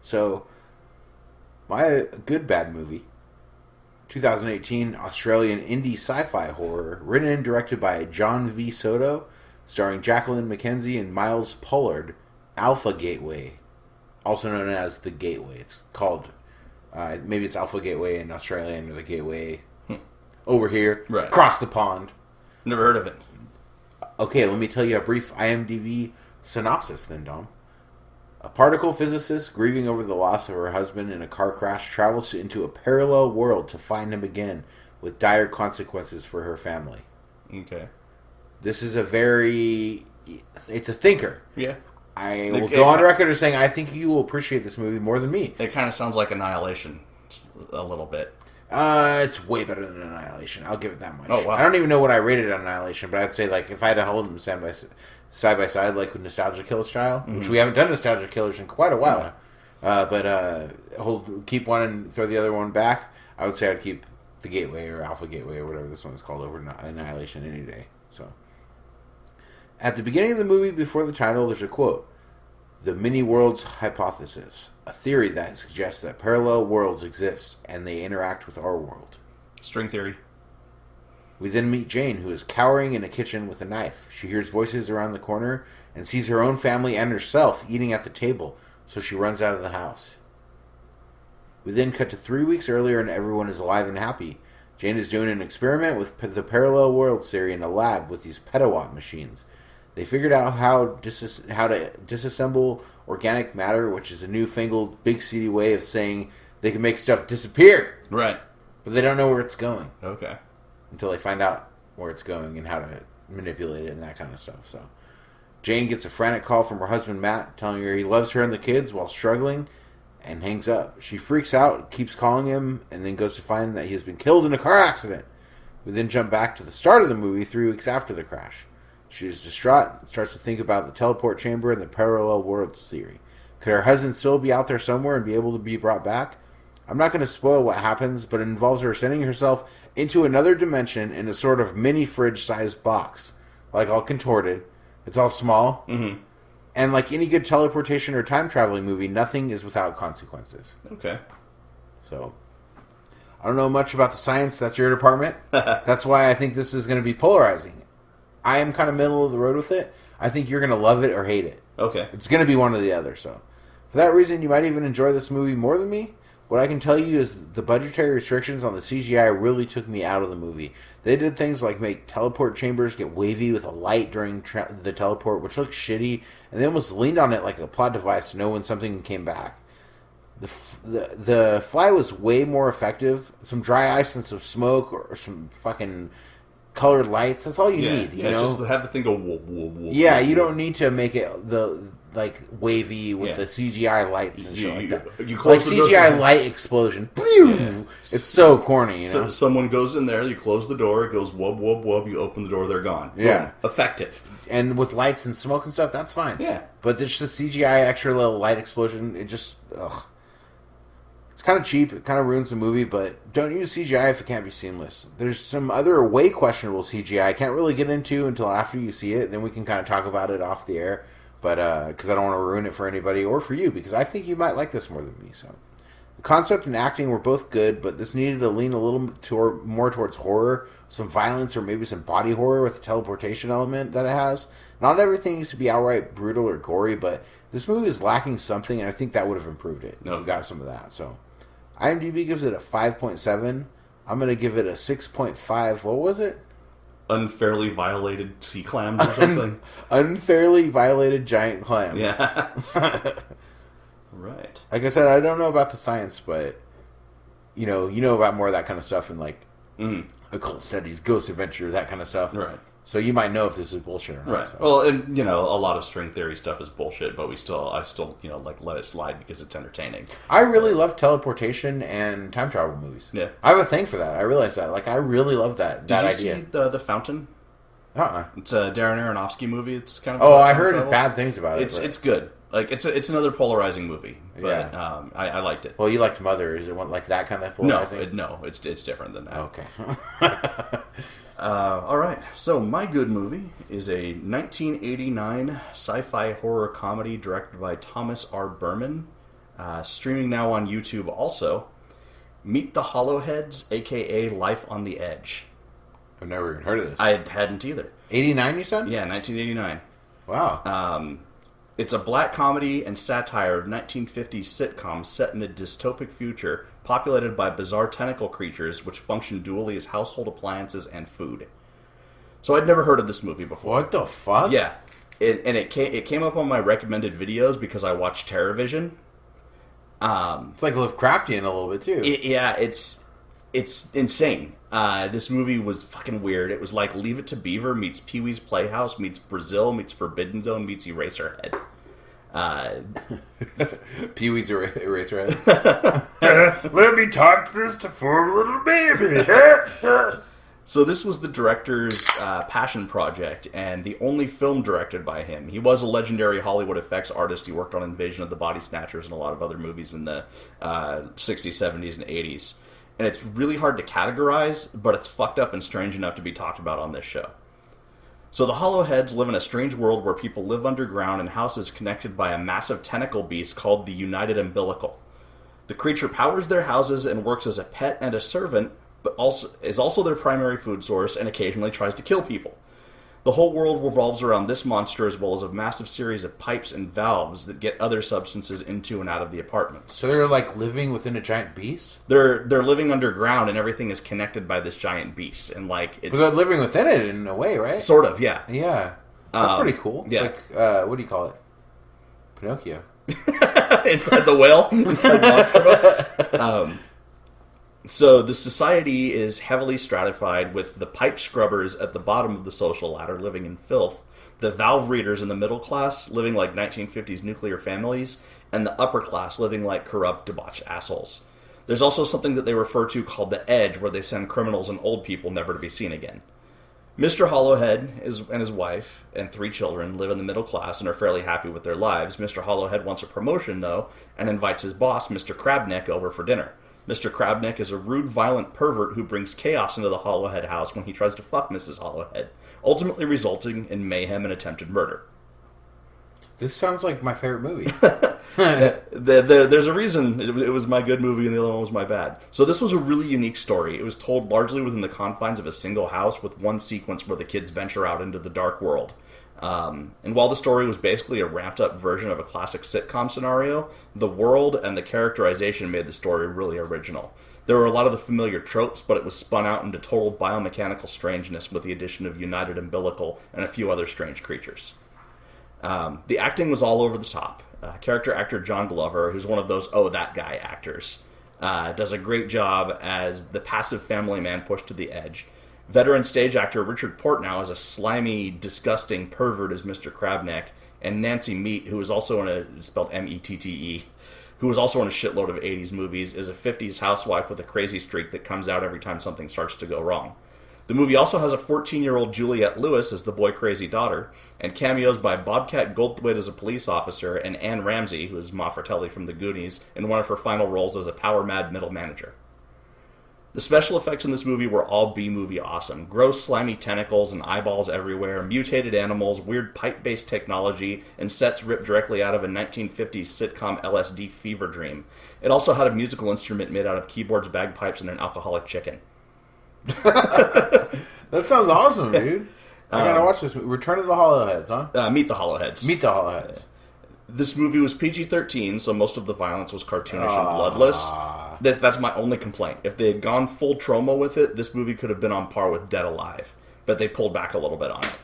C: So my good bad movie, 2018 Australian indie sci-fi horror, written and directed by John V. Soto, starring Jacqueline McKenzie and Miles Pollard, Alpha Gateway, also known as The Gateway. It's called, maybe it's Alpha Gateway in Australia or The Gateway over here,
B: right
C: across the pond.
B: Never heard of it.
C: Okay, let me tell you a brief IMDb synopsis then, Dom. A particle physicist, grieving over the loss of her husband in a car crash, travels into a parallel world to find him again, with dire consequences for her family.
B: Okay.
C: This is it's a thinker.
B: Yeah.
C: I will go on record as saying I think you will appreciate this movie more than me.
B: It kind of sounds like Annihilation a little bit.
C: It's way better than Annihilation. I'll give it that much.
B: Oh, wow.
C: I don't even know what I rated on Annihilation, but I'd say, like, if I had to hold them side by side, like with Nostalgia Killers style, which we haven't done Nostalgia Killers in quite a while, keep one and throw the other one back, I would say I'd keep the Gateway or Alpha Gateway or whatever this one's called over Annihilation any day. So, at the beginning of the movie, before the title, there's a quote. The mini-worlds hypothesis, a theory that suggests that parallel worlds exist and they interact with our world.
B: String theory.
C: We then meet Jane, who is cowering in a kitchen with a knife. She hears voices around the corner and sees her own family and herself eating at the table, so she runs out of the house. We then cut to 3 weeks earlier and everyone is alive and happy. Jane is doing an experiment with the parallel worlds theory in a lab with these petawatt machines. They figured out how to disassemble organic matter, which is a newfangled, big city way of saying they can make stuff disappear.
B: Right.
C: But they don't know where it's going.
B: Okay.
C: Until they find out where it's going and how to manipulate it and that kind of stuff. So, Jane gets a frantic call from her husband, Matt, telling her he loves her and the kids while struggling, and hangs up. She freaks out, keeps calling him, and then goes to find that he has been killed in a car accident. We then jump back to the start of the movie 3 weeks after the crash. She is distraught and starts to think about the teleport chamber and the parallel worlds theory. Could her husband still be out there somewhere and be able to be brought back? I'm not going to spoil what happens, but it involves her sending herself into another dimension in a sort of mini fridge-sized box. Like, all contorted. It's all small.
B: Mm-hmm.
C: And like any good teleportation or time-traveling movie, nothing is without consequences.
B: Okay.
C: So, I don't know much about the science. That's your department. That's why I think this is going to be polarizing. I am kind of middle of the road with it. I think you're going to love it or hate it.
B: Okay.
C: It's going to be one or the other. So, for that reason, you might even enjoy this movie more than me. What I can tell you is the budgetary restrictions on the CGI really took me out of the movie. They did things like make teleport chambers get wavy with a light during the teleport, which looked shitty, and they almost leaned on it like a plot device to know when something came back. The fly was way more effective. Some dry ice and some smoke or some fucking colored lights. That's all you need. You know,
B: just have the thing go whoop, whoop, whoop.
C: Yeah,
B: whoop,
C: you
B: whoop.
C: don't need to make it like wavy with the CGI lights and shit like that.
B: You close
C: like
B: the
C: CGI
B: door.
C: light explosion. Yeah. It's so corny, you know.
B: So someone goes in there, you close the door, it goes wub, wub, wub, you open the door, they're gone.
C: Yeah.
B: Boom. Effective.
C: And with lights and smoke and stuff, that's fine.
B: Yeah.
C: But just the CGI extra little light explosion, it just, ugh. It's kind of cheap. It kind of ruins the movie, but don't use CGI if it can't be seamless. There's some other way questionable CGI I can't really get into until after you see it. Then we can kind of talk about it off the air. But, because I don't want to ruin it for anybody or for you, because I think you might like this more than me, so. The concept and acting were both good, but this needed to lean a little more towards horror, some violence, or maybe some body horror with the teleportation element that it has. Not everything needs to be outright brutal or gory, but this movie is lacking something, and I think that would have improved it. If you got some of that, so. IMDb gives it a 5.7. I'm going to give it a 6.5. What was it?
B: Unfairly violated sea clams or something.
C: Unfairly violated giant clams.
B: Yeah. Right.
C: Like I said, I don't know about the science, but you know about more of that kind of stuff in like occult studies, ghost adventure, that kind of stuff.
B: Right.
C: So you might know if this is bullshit or not.
B: Right.
C: So.
B: Well, and a lot of string theory stuff is bullshit, but I still like let it slide because it's entertaining.
C: I really love teleportation and time travel movies.
B: Yeah.
C: I have a thing for that. I realize that. Like I really love that
B: Did you
C: idea.
B: see the Fountain?
C: It's
B: a Darren Aronofsky movie. It's kind of
C: I heard bad things about it.
B: It's good. Like it's another polarizing movie, but
C: Yeah.
B: I liked it.
C: Well, you liked Mother. Is it one like that kind of polarizing?
B: No, it's different than that.
C: Okay.
B: All right. So my good movie is a 1989 sci-fi horror comedy directed by Thomas R. Berman, streaming now on YouTube. Also, Meet the Hollowheads, aka Life on the Edge.
C: I've never even heard of this.
B: I hadn't either.
C: 89, you said?
B: Yeah, 1989.
C: Wow.
B: It's a black comedy and satire of 1950s sitcom set in a dystopic future populated by bizarre tentacle creatures which function dually as household appliances and food. So I'd never heard of this movie before.
C: What the fuck?
B: Yeah. It came up on my recommended videos because I watched TerraVision.
C: It's like Lovecraftian a little bit, too.
B: It's insane. This movie was fucking weird. It was like Leave It to Beaver meets Pee-wee's Playhouse meets Brazil meets Forbidden Zone meets Eraserhead.
C: Pee-wee's Eraserhead.
B: Let me talk this to poor little baby. So this was the director's passion project, and the only film directed by him. He was a legendary Hollywood effects artist. He worked on Invasion of the Body Snatchers and a lot of other movies in the 60s, 70s, and 80s. And it's really hard to categorize, but it's fucked up and strange enough to be talked about on this show. So the Hollowheads live in a strange world where people live underground in houses connected by a massive tentacle beast called the United Umbilical. The creature powers their houses and works as a pet and a servant, but is also their primary food source and occasionally tries to kill people. The whole world revolves around this monster as well as a massive series of pipes and valves that get other substances into and out of the apartments.
C: So they're like living within a giant beast?
B: They're living underground and everything is connected by this giant beast. And like it's
C: But they're living within it in a way, right?
B: Sort of, yeah.
C: Yeah. That's pretty cool.
B: Yeah.
C: It's like, what do you call it? Pinocchio.
B: Inside the whale? Inside Monster. So the society is heavily stratified, with the pipe scrubbers at the bottom of the social ladder living in filth, the valve readers in the middle class living like 1950s nuclear families, and the upper class living like corrupt, debauched assholes. There's also something that they refer to called the Edge, where they send criminals and old people never to be seen again. Mr. Hollowhead and his wife and 3 children live in the middle class and are fairly happy with their lives. Mr. Hollowhead wants a promotion, though, and invites his boss, Mr. Crabneck, over for dinner. Mr. Crabneck is a rude, violent pervert who brings chaos into the Hollowhead house when he tries to fuck Mrs. Hollowhead, ultimately resulting in mayhem and attempted murder.
C: This sounds like my favorite movie.
B: There's a reason it was my good movie and the other one was my bad. So this was a really unique story. It was told largely within the confines of a single house, with one sequence where the kids venture out into the dark world. And while the story was basically a ramped-up version of a classic sitcom scenario, the world and the characterization made the story really original. There were a lot of the familiar tropes, but it was spun out into total biomechanical strangeness with the addition of United Umbilical and a few other strange creatures. The acting was all over the top. Character actor John Glover, who's one of those "oh, that guy" actors, does a great job as the passive family man pushed to the edge. Veteran stage actor Richard Portnow is a slimy, disgusting pervert as Mr. Crabneck, and Nancy Meat, who is also spelled M-E-T-T-E, who was also in a shitload of 80s movies, is a 50s housewife with a crazy streak that comes out every time something starts to go wrong. The movie also has a 14-year-old Juliette Lewis as the boy-crazy daughter, and cameos by Bobcat Goldthwait as a police officer, and Anne Ramsey, who is Ma Fratelli from The Goonies, in one of her final roles as a power-mad middle manager. The special effects in this movie were all B-movie awesome. Gross, slimy tentacles and eyeballs everywhere, mutated animals, weird pipe-based technology, and sets ripped directly out of a 1950s sitcom LSD fever dream. It also had a musical instrument made out of keyboards, bagpipes, and an alcoholic chicken.
C: That sounds awesome, dude. I gotta watch this movie. Return of the Hollowheads, huh?
B: Meet the Hollowheads.
C: Meet the Hollowheads.
B: This movie was PG-13, so most of the violence was cartoonish and bloodless. That's my only complaint. If they had gone full Troma with it, this movie could have been on par with Dead Alive. But they pulled back a little bit on it.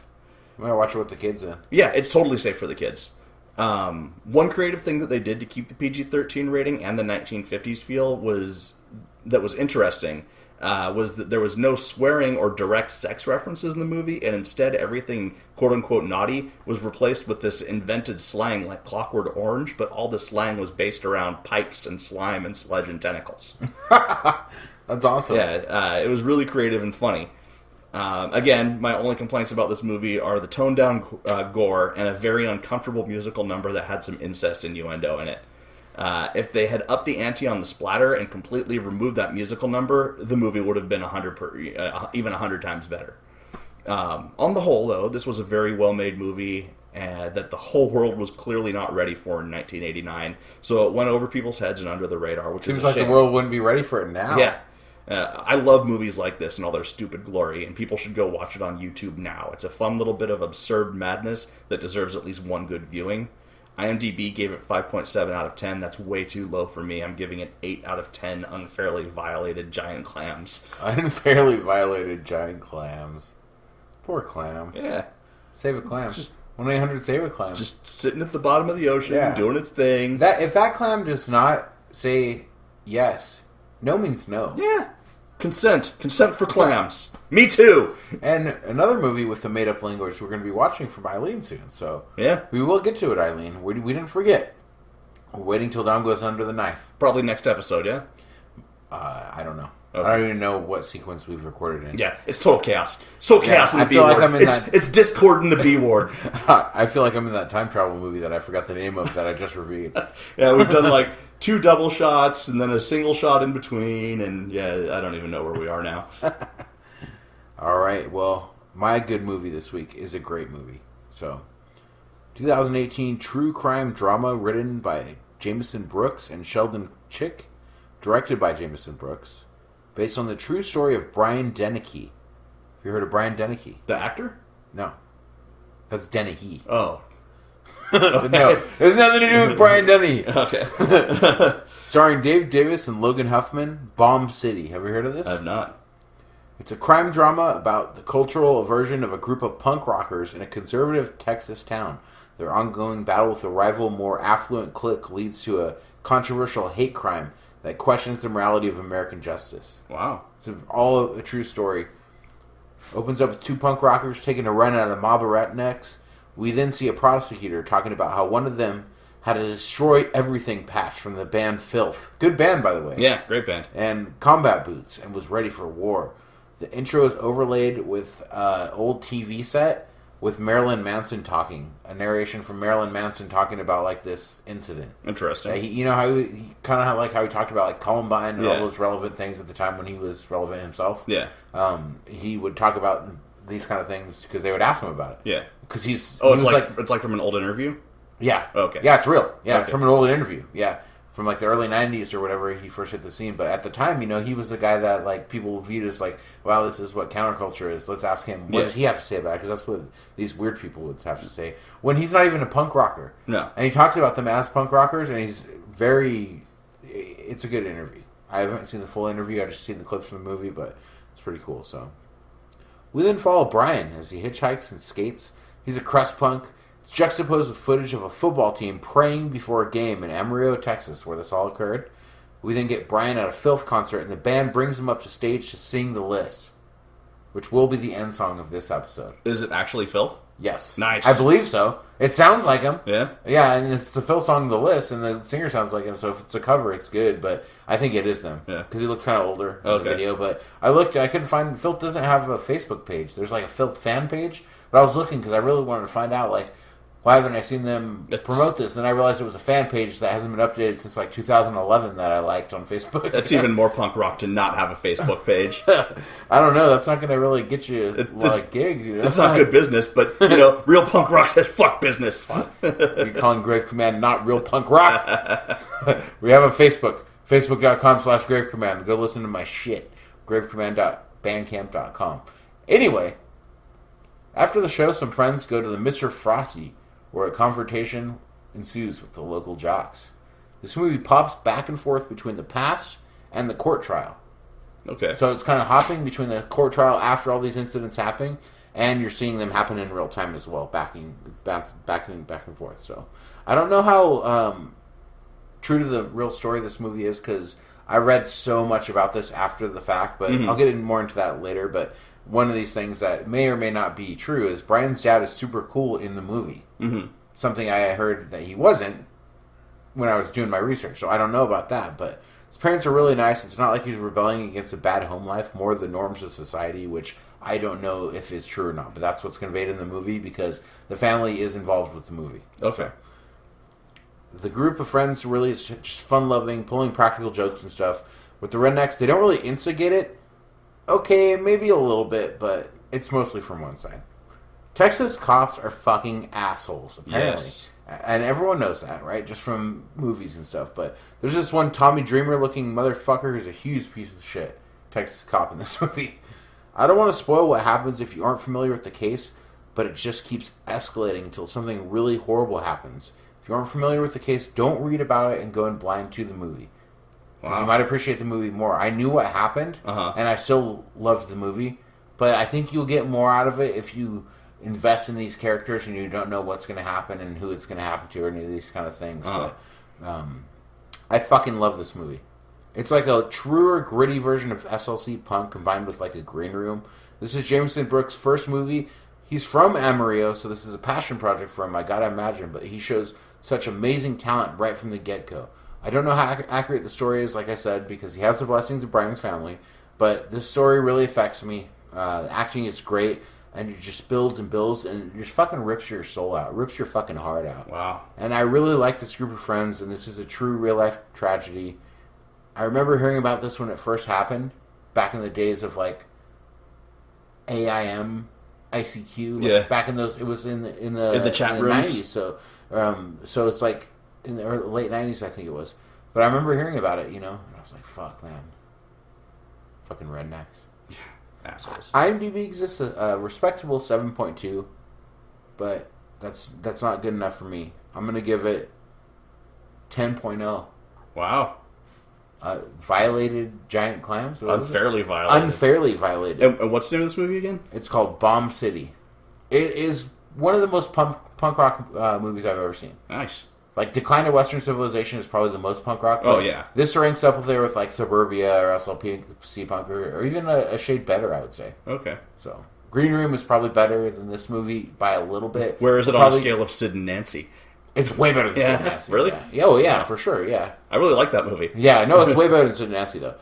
C: I'm gonna watch it with the kids then.
B: Yeah, it's totally safe for the kids. One creative thing that they did to keep the PG-13 rating and the 1950s feel was interesting. Was that there was no swearing or direct sex references in the movie, and instead everything quote-unquote naughty was replaced with this invented slang like Clockwork Orange, but all the slang was based around pipes and slime and sludge and tentacles.
C: That's awesome.
B: Yeah, it was really creative and funny. Again, my only complaints about this movie are the toned-down gore and a very uncomfortable musical number that had some incest innuendo in it. If they had upped the ante on the splatter and completely removed that musical number, the movie would have been even 100 times better. On the whole, though, this was a very well-made movie that the whole world was clearly not ready for in 1989, so it went over people's heads and under the radar, which
C: Seems
B: is a
C: like
B: shame.
C: the world wouldn't be ready for it now.
B: Yeah. I love movies like this and all their stupid glory, and people should go watch it on YouTube now. It's a fun little bit of absurd madness that deserves at least one good viewing. IMDb gave it 5.7 out of 10. That's way too low for me. I'm giving it 8 out of 10 unfairly violated giant clams.
C: Unfairly violated giant clams. Poor clam.
B: Yeah.
C: Save a clam. Just 1-800-SAVE-A-CLAM.
B: Just sitting at the bottom of the ocean,
C: Yeah.
B: doing its thing.
C: If that clam does not say yes, no means no.
B: Yeah. Consent for clams. Me too.
C: And another movie with the made-up language we're going to be watching from Eileen soon. So
B: yeah,
C: we will get to it, Eileen. We didn't forget. We're waiting till Dom goes under the knife.
B: Probably next episode, yeah?
C: I don't know.
B: Okay.
C: I don't even know what sequence we've recorded in.
B: Yeah, it's total chaos. It's total chaos in the B
C: feel
B: ward.
C: like I'm in that...
B: It's Discord in the B ward.
C: I feel like I'm in that time travel movie that I forgot the name of that I just reviewed.
B: Yeah, we've done like 2 double shots and then a single shot in between, and yeah, I don't even know where we are now.
C: All right, well, my good movie this week is a great movie. So, 2018 true crime drama written by Jameson Brooks and Sheldon Chick, directed by Jameson Brooks, based on the true story of Brian Dennehy. Have you heard of Brian Dennehy?
B: The actor?
C: No. That's Dennehy.
B: Oh.
C: Okay. No, it has nothing to do with Brian Dennehy.
B: Okay.
C: Starring Dave Davis and Logan Huffman, Bomb City. Have you heard of this?
B: I have not.
C: It's a crime drama about the cultural aversion of a group of punk rockers in a conservative Texas town. Their ongoing battle with a rival, more affluent clique leads to a controversial hate crime that questions the morality of American justice.
B: Wow.
C: It's all a true story. Opens up with 2 punk rockers taking a run at a mob of rednecks. We then see a prosecutor talking about how one of them had a Destroy Everything patch from the band Filth. Good band, by the way.
B: Yeah, great band.
C: And combat boots, and was ready for war. The intro is overlaid with old TV set with Marilyn Manson talking. A narration from Marilyn Manson talking about like this incident.
B: Interesting.
C: You know how he kind of like how he talked about like Columbine and
B: Yeah.
C: all those relevant things at the time when he was relevant himself.
B: Yeah.
C: He would talk about these kind of things because they would ask him about it.
B: Yeah.
C: Because he's
B: it's like from an old interview?
C: yeah.
B: Okay.
C: Yeah, it's real. Yeah,
B: Okay.
C: it's from an old interview. Yeah. From like the early 90s or whatever he first hit the scene. But at the time, you know, he was the guy that like people viewed as like, wow, this is what counterculture is. Let's ask him, what does he have to say about it? Because that's what these weird people would have to say. When he's not even a punk rocker.
B: No.
C: And he talks about them as punk rockers, and he's very... It's a good interview. I haven't seen the full interview. I just seen the clips from the movie, but it's pretty cool, so... We then follow Brian as he hitchhikes and skates. He's a crust punk. It's juxtaposed with footage of a football team praying before a game in Amarillo, Texas, where this all occurred. We then get Brian at a Filth concert, and the band brings him up to stage to sing The List, which will be the end song of this episode.
B: Is it actually Filth?
C: Yes.
B: Nice.
C: I believe so. It sounds like him.
B: Yeah?
C: Yeah, and it's the Filth song The List, and the singer sounds like him, so if it's a cover, it's good, but I think it is them.
B: Yeah.
C: Because he looks kind of older in
B: Okay.
C: the video, but I looked, and I couldn't find... Filth doesn't have a Facebook page. There's like a Filth fan page, but I was looking because I really wanted to find out, like, why haven't I seen them promote this? Then I realized it was a fan page that hasn't been updated since like 2011 that I liked on Facebook.
B: That's even more punk rock to not have a Facebook page.
C: I don't know. That's not going to really get you a lot of gigs. You know?
B: It's not good business, but, you know, real punk rock says fuck business.
C: You're calling Grave Command not real punk rock? We have a Facebook. Facebook.com/Grave Command. Go listen to my shit. gravecommand.bandcamp.com. Anyway, after the show, some friends go to the Mr. Frosty, where a confrontation ensues with the local jocks. This movie pops back and forth between the past and the court trial.
B: Okay.
C: So it's kind of hopping between the court trial after all these incidents happen, and you're seeing them happen in real time as well, back and forth. So I don't know how true to the real story this movie is, because I read so much about this after the fact, but I'll get more into that later. But one of these things that may or may not be true is Brian's dad is super cool in the movie. Mm-hmm. Something I heard that he wasn't when I was doing my research, so I don't know about that. But his parents are really nice. It's not like he's rebelling against a bad home life, more the norms of society, which I don't know if is true or not. But that's what's conveyed in the movie, because the family is involved with the movie.
B: Okay.
C: The group of friends really is just fun-loving, pulling practical jokes and stuff. With the rednecks, they don't really instigate it. Okay, maybe a little bit, but it's mostly from one side. Texas cops are fucking assholes, apparently.
B: Yes.
C: And everyone knows that, right? Just from movies and stuff. But there's this one Tommy Dreamer-looking motherfucker who's a huge piece of shit. Texas cop in this movie. I don't want to spoil what happens if you aren't familiar with the case, but it just keeps escalating until something really horrible happens. If you aren't familiar with the case, don't read about it and go in blind to the movie. Because you might appreciate the movie more. I knew what happened, and I still loved the movie. But I think you'll get more out of it if you invest in these characters and you don't know what's going to happen and who it's going to happen to or any of these kind of things. But I fucking love this movie. It's like a truer, gritty version of SLC Punk combined with like a green room. This is Jameson Brooks' first movie. He's from Amarillo, so this is a passion project for him, I gotta imagine, but he shows such amazing talent right from the get-go. I don't know how accurate the story is, like I said, because he has the blessings of Brian's family, but this story really affects me. The acting is great, and it just builds and builds, and it just fucking rips your soul out, rips your fucking heart out.
B: Wow.
C: And I really like this group of friends, and this is a true real-life tragedy. I remember hearing about this when it first happened, back in the days of, like, AIM, ICQ, like back in those, it was in the
B: chat rooms.
C: 90s, so it's like in the late 90s, I think it was. But I remember hearing about it, and I was like, fuck, man. Fucking rednecks.
B: Yeah, assholes.
C: IMDb gives a respectable 7.2, but that's not good enough for me. I'm going to give it 10.0.
B: Wow.
C: Violated giant clams?
B: Unfairly violated.
C: Unfairly violated.
B: And what's the name of this movie again?
C: It's called Bomb City. It is one of the most punk rock movies I've ever seen.
B: Nice.
C: Like, Decline of Western Civilization is probably the most punk rock.
B: Oh, yeah.
C: This ranks up there with, like, Suburbia or SLC Punk or even a shade better, I would say.
B: Okay.
C: So, Green Room is probably better than this movie by a little bit.
B: Where is it on a scale of Sid and Nancy?
C: It's way better than Sid and Nancy.
B: Really?
C: Yeah. Oh, yeah, for sure, yeah.
B: I really like that movie.
C: Yeah, no, it's way better than Sid and Nancy, though.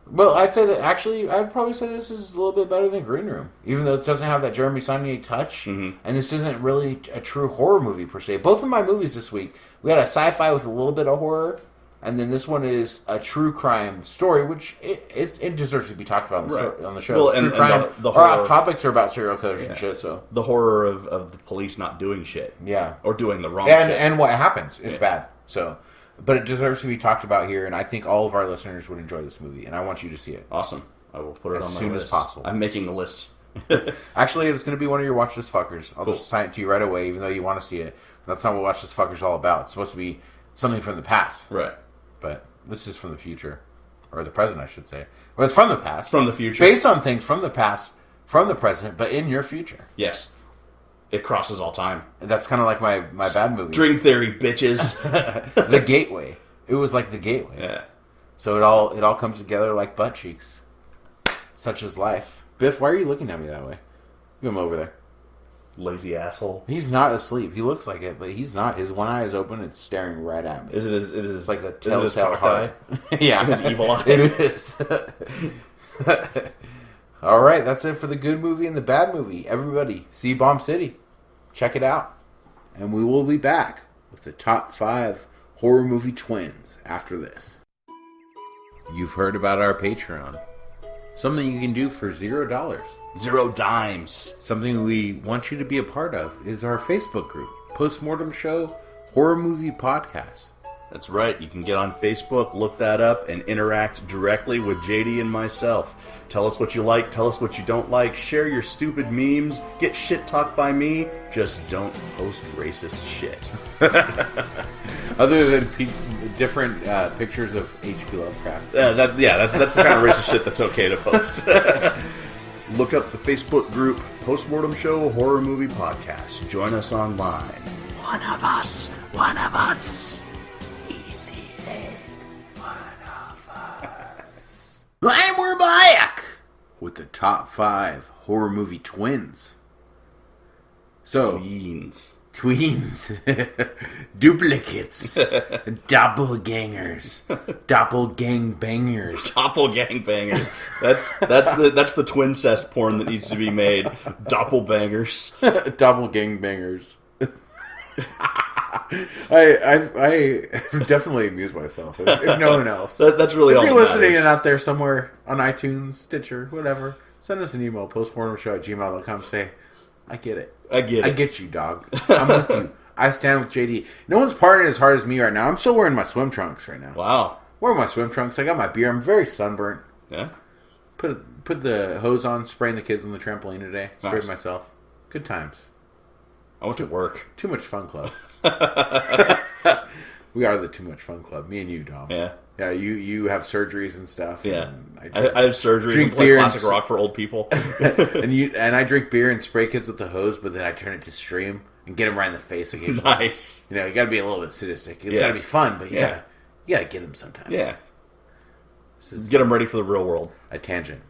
C: Well, I'd say that, actually, I'd probably say this is a little bit better than Green Room. Even though it doesn't have that Jeremy Saulnier touch. Mm-hmm. And this isn't really a true horror movie, per se. Both of my movies this week, we had a sci-fi with a little bit of horror. And then this one is a true crime story, which it deserves to be talked about on the show.
B: Well,
C: true
B: and
C: crime,
B: the horror,
C: our off topics are about serial killers and shit. So
B: the horror of the police not doing shit, or doing the wrong shit,
C: and what happens is bad. So, but it deserves to be talked about here, and I think all of our listeners would enjoy this movie, and I want you to see it.
B: Awesome, I will put it on my list
C: as soon as possible.
B: I'm making a list.
C: Actually, it's going to be one of your Watch This Fuckers. I'll just assign it to you right away, even though you want to see it. That's not what Watch This Fucker's all about. It's supposed to be something from the past,
B: right?
C: But this is from the future. Or the present, I should say. Well, it's from the past.
B: From the future.
C: Based on things from the past, from the present, but in your future.
B: Yes. It crosses all time.
C: That's kind of like my bad movie.
B: String theory, bitches.
C: The Gateway. It was like The Gateway.
B: Yeah.
C: So it all comes together like butt cheeks. Such is life. Biff, why are you looking at me that way? Get him over there.
B: Lazy asshole.
C: He's not asleep. He looks like it, but he's not. His one eye is open. It's staring right at me.
B: Is it his
C: like the telltale
B: eye?
C: Yeah.
B: His evil eye?
C: It is. All right, that's it for the good movie and the bad movie. Everybody, see Bomb City. Check it out. And we will be back with the top 5 horror movie twins after this. You've heard about our Patreon. Something you can do for $0.
B: 0 dimes.
C: Something we want you to be a part of is our Facebook group, Postmortem Show Horror Movie Podcast.
B: That's right. You can get on Facebook, look that up, and interact directly with JD and myself. Tell us what you like, tell us what you don't like, share your stupid memes, get shit talked by me, just don't post racist shit.
C: Other than different pictures of H.P. Lovecraft.
B: That's the kind of racist shit that's okay to post. Look up the Facebook group, Postmortem Show Horror Movie Podcast. Join us online.
D: One of us. And we're back
C: with the top 5 horror movie twins. So, tweens, duplicates, doppelgangers, doppelgangbangers.
B: Doppelgangbangers. That's the twin cest porn that needs to be made. Doppelbangers.
C: Doppelgangbangers. I definitely amuse myself. If no one else,
B: that's really all.
C: If you're listening
B: matters.
C: and out there somewhere on iTunes, Stitcher, whatever, send us an email, postmortemshow@gmail.com. Say, I get it.
B: I get
C: you, dog. I'm with you. I stand with JD. No one's partying as hard as me right now. I'm still wearing my swim trunks right now.
B: Wow.
C: Wearing my swim trunks. I got my beer. I'm very sunburnt.
B: Yeah.
C: Put the hose on, spraying the kids on the trampoline today. Sprayed myself. Good times.
B: I went to work.
C: Too Much Fun Club. We are the Too Much Fun Club. Me and you, Dom.
B: Yeah.
C: Yeah, you have surgeries and stuff.
B: Yeah.
C: And
B: I have surgery
C: drink
B: and play
C: beer
B: classic rock for old people.
C: and I drink beer and spray kids with the hose, but then I turn it to stream and get them right in the face occasionally.
B: Nice.
C: You got to be a little bit sadistic. It's got to be fun, but you gotta get them sometimes.
B: Yeah. Get them ready for the real world.
C: A tangent.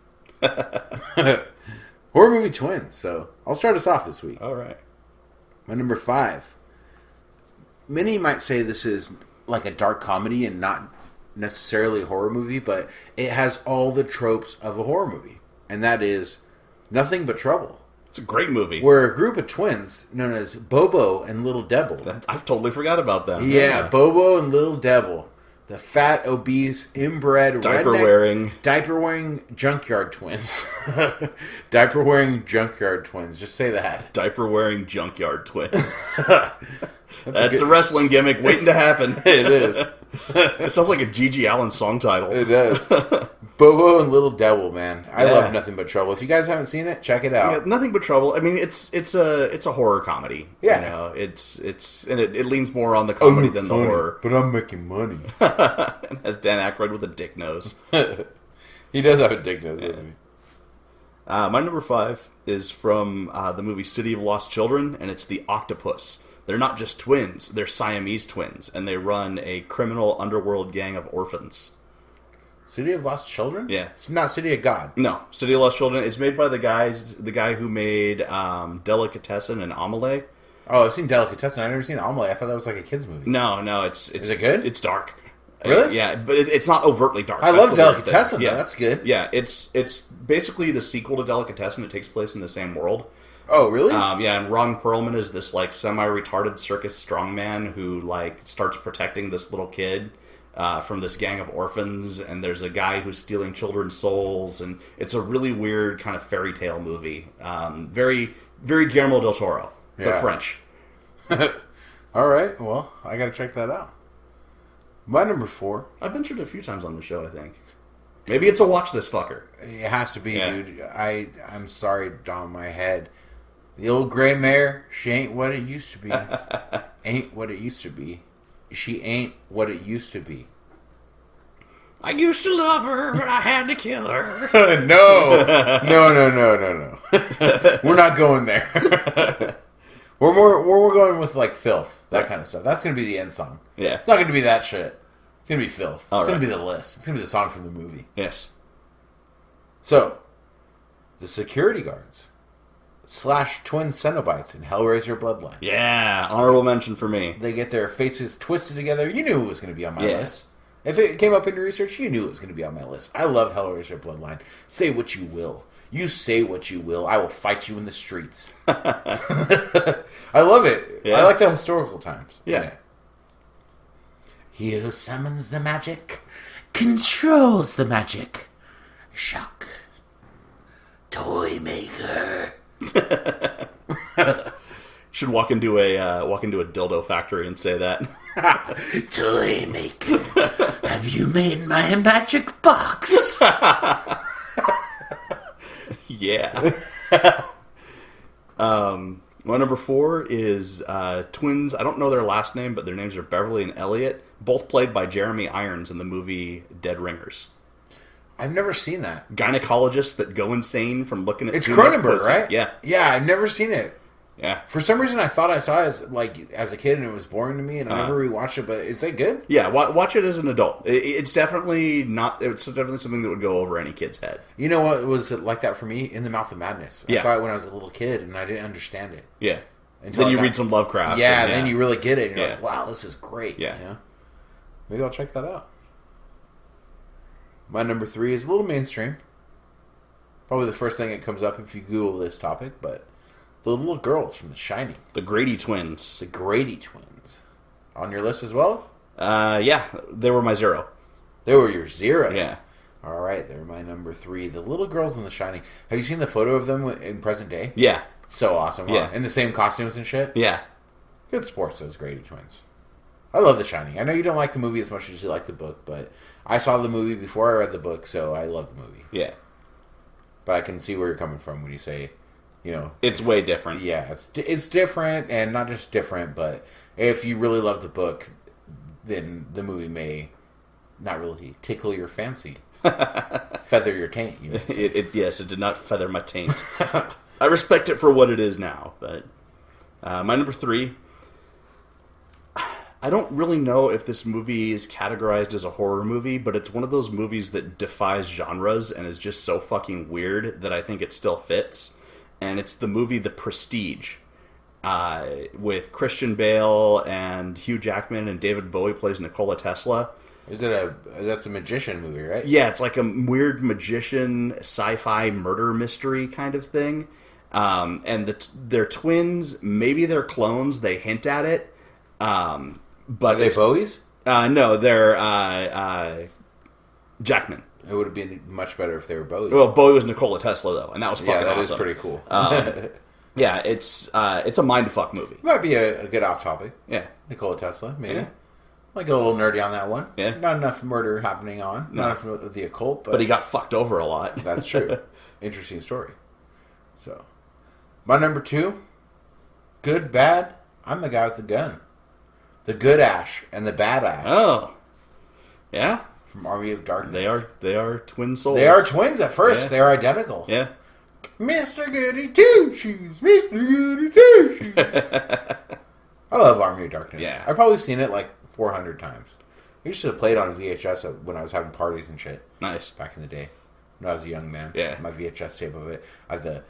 C: Horror movie twins. So I'll start us off this week.
B: All right.
C: My number 5. Many might say this is like a dark comedy and not necessarily a horror movie, but it has all the tropes of a horror movie. And that is Nothing But Trouble.
B: It's a great movie.
C: Where a group of twins known as Bobo and Little Devil.
B: I've totally forgot about them.
C: Yeah, Bobo and Little Devil. The fat, obese, inbred, diaper-wearing junkyard twins. Diaper-wearing junkyard twins. Just say that.
B: Diaper-wearing junkyard twins. That's a wrestling gimmick waiting to happen.
C: It is.
B: It sounds like a G.G. Allen song title.
C: It does. Bobo and Little Devil, man. I love Nothing But Trouble. If you guys haven't seen it, check it out.
B: Yeah, Nothing But Trouble. I mean, it's a horror comedy.
C: Yeah.
B: You know, it leans more on the comedy than the horror.
C: But I'm making money.
B: And has Dan Aykroyd with a dick nose.
C: He does have a dick nose, doesn't he?
B: My number 5 is from the movie City of Lost Children, and it's the Octopus. They're not just twins, they're Siamese twins, and they run a criminal underworld gang of orphans.
C: City of Lost Children?
B: Yeah.
C: It's not City of God.
B: No, City of Lost Children. It's made by the guy who made Delicatessen and Amelie.
C: Oh, I've seen Delicatessen. I've never seen Amelie. I thought that was like a kid's movie.
B: No, it's...
C: Is it good?
B: It's dark.
C: Really?
B: Yeah, but it's not overtly dark.
C: I love Delicatessen, though. That's good.
B: Yeah, it's basically the sequel to Delicatessen. It takes place in the same world.
C: Oh, really?
B: Yeah, and Ron Perlman is this like semi-retarded circus strongman who like starts protecting this little kid from this gang of orphans, and there's a guy who's stealing children's souls, and it's a really weird kind of fairy tale movie. Very, very Guillermo del Toro, but French.
C: All right, well, I gotta check that out. My number 4.
B: I've mentioned it a few times on the show, I think. Maybe it's a watch this fucker.
C: It has to be, dude. I'm sorry, Dom, my head. The old gray mare, she ain't what it used to be. Ain't what it used to be. She ain't what it used to be.
B: I used to love her, but I had to kill her.
C: No. We're not going there. We're going with like filth, that kind of stuff. That's going to be the end song.
B: Yeah.
C: It's not going to be that shit. It's going to be filth.
B: All
C: it's
B: right.
C: going to be the list. It's going to be the song from the movie.
B: Yes.
C: So, the security guards / twin Cenobites in Hellraiser Bloodline.
B: Yeah, honorable mention for me.
C: They get their faces twisted together. You knew it was going to be on my list. If it came up in your research, you knew it was going to be on my list. I love Hellraiser Bloodline. Say what you will. You say what you will. I will fight you in the streets. I love it.
B: Yeah.
C: I like the historical times.
B: Yeah.
D: He who summons the magic controls the magic. Shock. Toy maker.
B: Should walk into a dildo factory and say that.
D: Toy maker. Have you made my magic box?
B: Yeah. My number 4 is twins. I don't know their last name, but their names are Beverly and Elliot, both played by Jeremy Irons in the movie Dead Ringers.
C: I've never seen that.
B: Gynecologists that go insane from looking at
C: It's
B: too much
C: Cronenberg,
B: pussy.
C: right?
B: Yeah.
C: Yeah, I've never seen it.
B: Yeah.
C: For some reason, I thought I saw it as a kid, and it was boring to me, and I never rewatched it. But is that good?
B: Yeah, watch it as an adult. It's definitely not. It's definitely something that would go over any kid's head.
C: You know what was it like that for me? In the Mouth of Madness. I
B: Yeah.
C: saw it when I was a little kid, and I didn't understand it.
B: Yeah.
C: Until
B: Then you
C: I got-
B: read some Lovecraft.
C: Yeah,
B: and,
C: then you really get it. And you're
B: Yeah.
C: like, wow, this is great.
B: Yeah.
C: You know? Maybe I'll check that out. My number 3 is a little mainstream. Probably the first thing that comes up if you Google this topic, but the little girls from The Shining.
B: The Grady twins.
C: The Grady twins. On your list as well?
B: Yeah, they were my 0.
C: They were your 0.
B: Yeah.
C: All right, they're my number 3. The little girls in The Shining. Have you seen the photo of them in present day?
B: Yeah.
C: So awesome. Huh?
B: Yeah.
C: In the same costumes and shit?
B: Yeah.
C: Good sports, those Grady twins. I love The Shining. I know you don't like the movie as much as you like the book, but I saw the movie before I read the book, so I love the movie.
B: Yeah.
C: But I can see where you're coming from when you say, you know...
B: It's way different.
C: Yeah, it's different, and not just different, but if you really love the book, then the movie may not really tickle your fancy. Feather your taint, you know.
B: Yes, it did not feather my taint. I respect it for what it is now, but my number 3... I don't really know if this movie is categorized as a horror movie, but it's one of those movies that defies genres and is just so fucking weird that I think it still fits. And it's the movie The Prestige, with Christian Bale and Hugh Jackman, and David Bowie plays Nikola Tesla.
C: That's a magician movie, right?
B: Yeah, it's like a weird magician sci-fi murder mystery kind of thing. And they're twins. Maybe they're clones. They hint at it. But
C: are they Bowies?
B: No, they're Jackman.
C: It would have been much better if they were Bowies.
B: Well, Bowie was Nikola Tesla though, and that was fucking awesome.
C: Yeah, that is pretty cool.
B: Yeah, it's a mindfuck movie.
C: Might be a good off topic.
B: Yeah,
C: Nikola Tesla, maybe.
B: Yeah.
C: Like a little nerdy on that one.
B: Yeah.
C: Not enough murder happening on.
B: No.
C: Not enough of the occult.
B: but he got fucked over a lot.
C: That's true. Interesting story. So, my number 2, good, bad, I'm the guy with the gun. The good Ash and the bad Ash.
B: Oh, yeah.
C: From Army of Darkness.
B: They are twin souls.
C: They are twins at first.
B: Yeah.
C: They're identical.
B: Yeah.
C: Mr. Goody Two Shoes, Mr. Goody Two Shoes. I love Army of Darkness.
B: Yeah.
C: I've probably seen it like 400 times. I used to play it on VHS when I was having parties and shit.
B: Nice.
C: Back in the day. When I was a young man.
B: Yeah.
C: My VHS tape of it. I have the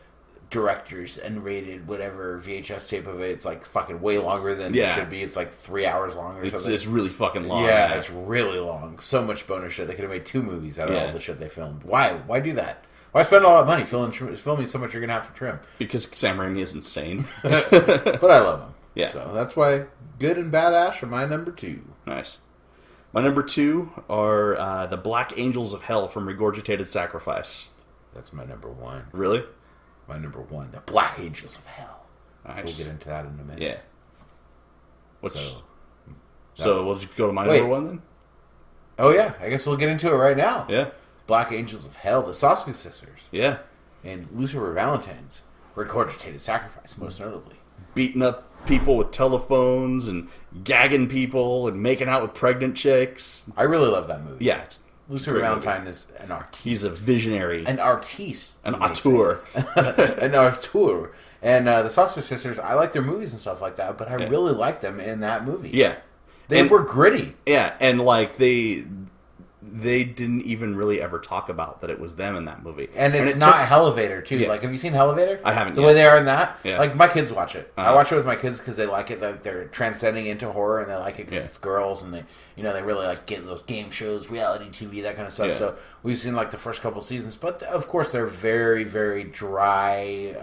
C: director's unrated whatever VHS tape of it. It's like fucking way longer than it should be. It's like 3 hours long or something.
B: It's really fucking long.
C: Yeah, it's really long. So much bonus shit. They could have made 2 movies out of all the shit they filmed. Why? Why do that? Why spend all that money filming so much you're going to have to trim?
B: Because Sam Raimi is insane.
C: But I love him.
B: Yeah.
C: So that's why good and bad Ash are my number 2.
B: Nice. My number 2 are the Black Angels of Hell from Regurgitated Sacrifice.
C: That's my number 1.
B: Really?
C: My number 1, the Black Angels of Hell.
B: Nice.
C: So we'll get into that in a minute.
B: Yeah.
C: So
B: we'll just go to my number 1 then?
C: Oh yeah, I guess we'll get into it right now.
B: Yeah.
C: Black Angels of Hell, the Sausage Sisters.
B: Yeah.
C: And Lucifer Valentine's Regurgitated Sacrifice, most notably.
B: Beating up people with telephones and gagging people and making out with pregnant chicks.
C: I really love that movie.
B: Yeah, it's
C: Lucifer Valentine is an artiste.
B: He's a visionary.
C: An artiste.
B: An auteur.
C: An auteur. And the Sausage Sisters, I like their movies and stuff like that, but I really like them in that movie.
B: Yeah.
C: They were gritty.
B: Yeah, and like they didn't even really ever talk about that it was them in that movie.
C: And it's not Elevator, too.
B: Yeah.
C: Like, have you seen Elevator?
B: I haven't
C: The
B: yet.
C: way they are in that?
B: Yeah.
C: Like, my kids watch it. I watch it with my kids because they like it. Like, they're transcending into horror, and they like it because it's girls, and they really like get those game shows, reality TV, that kind of stuff.
B: Yeah.
C: So we've seen, like, the first couple seasons. But, of course, they're very, very dry,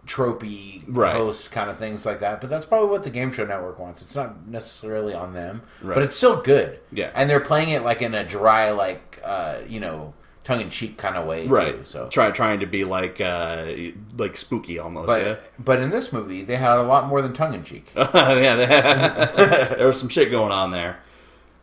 C: tropey host kind of things like that. But that's probably what the Game Show Network wants. It's not necessarily on them, but it's still good.
B: Yeah.
C: And they're playing it like in a dry, like, tongue-in-cheek kind of way,
B: right.
C: too. So
B: Trying to be like spooky almost,
C: But in this movie, they had a lot more than tongue-in-cheek.
B: There was some shit going on there.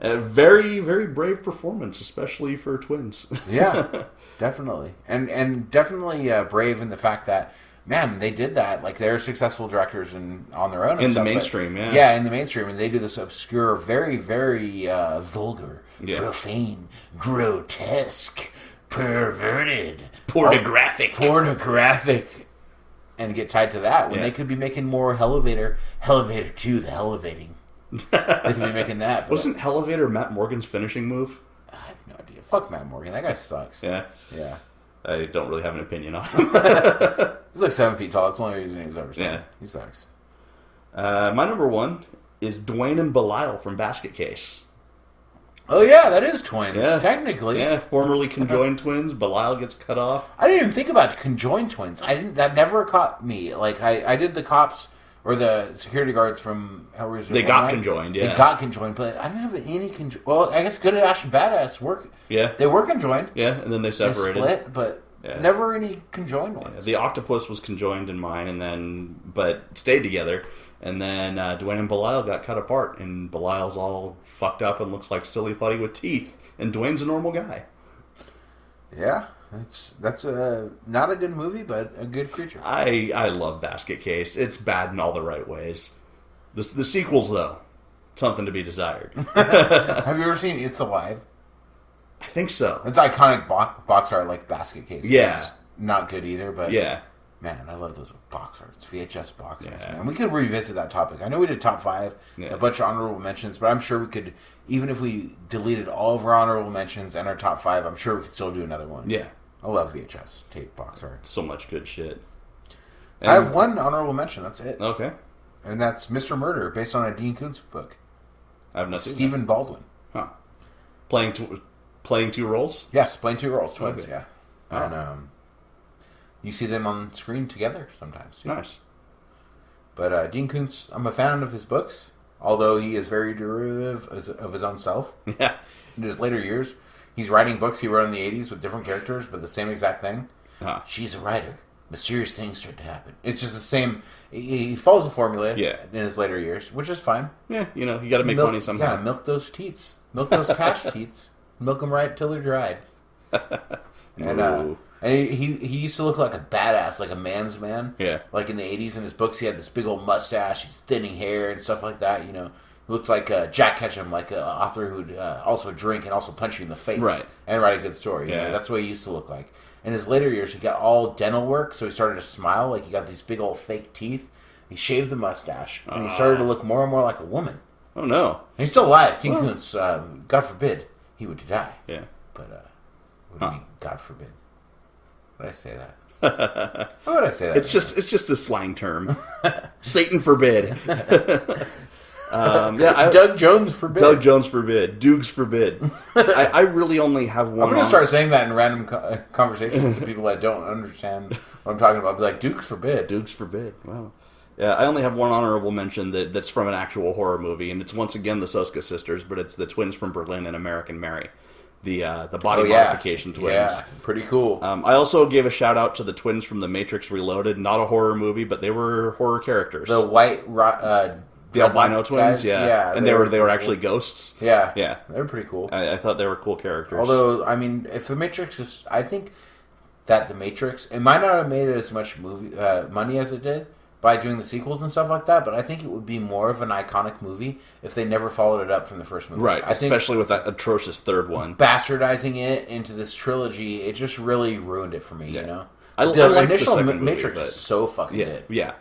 B: A very, very brave performance, especially for twins.
C: Yeah, definitely. And definitely brave in the fact that, man, they did that. Like, they're successful directors on their own.
B: In the mainstream, yeah.
C: Yeah, in the mainstream. And they do this obscure, very, very vulgar, profane, grotesque, perverted,
B: pornographic,
C: and get tied to that when they could be making more Elevator 2, the elevating. They could be making that.
B: Wasn't Elevator Matt Morgan's finishing move?
C: I have no idea. Fuck Matt Morgan. That guy sucks.
B: Yeah.
C: Yeah.
B: I don't really have an opinion on him.
C: He's like 7 feet tall. That's the only reason he's ever seen.
B: Yeah.
C: He sucks.
B: My number 1 is Dwayne and Belial from Basket Case.
C: Oh yeah, that is twins.
B: Yeah.
C: Technically.
B: Yeah, formerly conjoined twins. Belial gets cut off.
C: I didn't even think about conjoined twins. That never caught me. Like I did the cops or the security guards from Hellraiser.
B: They got conjoined, yeah.
C: They got conjoined, but I didn't have any conjoined. Well, I guess Good Ash and Badass work.
B: Yeah.
C: They were conjoined.
B: Yeah, and then they separated.
C: They split, but never any conjoined ones.
B: Yeah, the octopus was conjoined in mine, but stayed together. And then Dwayne and Belial got cut apart, and Belial's all fucked up and looks like silly putty with teeth. And Dwayne's a normal guy.
C: Yeah, that's not a good movie, but a good creature.
B: I love Basket Case. It's bad in all the right ways. The sequels, though, something to be desired.
C: Have you ever seen It's Alive?
B: I think so.
C: It's iconic box art like Basket Case.
B: Yeah.
C: It's not good either, but
B: yeah.
C: Man, I love those box arts, VHS box arts,
B: Yeah.
C: man. We could revisit that topic. I know we did top 5,
B: Yeah.
C: a bunch of honorable mentions, but I'm sure we could, even if we deleted all of our honorable mentions and our top 5, I'm sure we could still do another one.
B: Yeah.
C: I love VHS tape box art.
B: So much good shit.
C: I have one honorable mention, that's it.
B: Okay.
C: And that's Mr. Murder, based on a Dean Koontz book.
B: I have not seen
C: Stephen Baldwin.
B: that. Huh. Playing two roles?
C: Yes, playing two roles, twins,
B: Okay.
C: yeah.
B: Oh.
C: And you see them on screen together sometimes. Too.
B: Nice.
C: But Dean Koontz, I'm a fan of his books, although he is very derivative of his own self.
B: Yeah.
C: In his later years, he's writing books he wrote in the 80s with different characters, but the same exact thing.
B: Huh.
C: She's a writer. Mysterious things start to happen. It's just the same. He follows the formula in his later years, which is fine.
B: Yeah, you got to make money somehow.
C: Yeah, milk those teats. Milk those cash teats. Milk them right till they're dried. And he used to look like a badass, like a man's man.
B: Yeah.
C: Like in the 80s in his books, he had this big old mustache, his thinning hair and stuff like that, He looked like Jack Ketchum, like an author who'd also drink and also punch you in the face.
B: Right.
C: And write a good story.
B: Yeah.
C: That's what he used to look like. In his later years, he got all dental work, so he started to smile, like he got these big old fake teeth. He shaved the mustache, and he started to look more and more like a woman.
B: Oh, no.
C: And he's still alive. Dean Koontz, God forbid, he would die.
B: Yeah.
C: But, what do you mean, God forbid? Why did I say that? Why would I say that?
B: It's just a slang term. Satan forbid.
C: Doug Jones forbid.
B: Doug Jones forbid. Dukes forbid. I really only have one.
C: I'm going to start saying that in random conversations to people that don't understand what I'm talking about. I'll be like, Dukes forbid.
B: Dukes forbid. Wow. Yeah, I only have one honorable mention that's from an actual horror movie, and it's once again the Soska sisters, but it's the twins from Berlin and American Mary. The body modification twins.
C: Yeah, pretty cool.
B: I also gave a shout out to the twins from The Matrix Reloaded. Not a horror movie, but they were horror characters.
C: The white...
B: the albino twins,
C: guys?
B: Yeah. And they were actually ghosts.
C: Yeah.
B: Yeah.
C: They were pretty cool.
B: I thought they were cool characters.
C: Although, I mean, if The Matrix is... I think that The Matrix... It might not have made as much money as it did by doing the sequels and stuff like that, but I think it would be more of an iconic movie if they never followed it up from the first movie.
B: Right, especially with that atrocious third one.
C: Bastardizing it into this trilogy, it just really ruined it for me,
B: I
C: The
B: liked
C: initial
B: the second
C: Matrix
B: movie,
C: is so fucking good.
B: Yeah.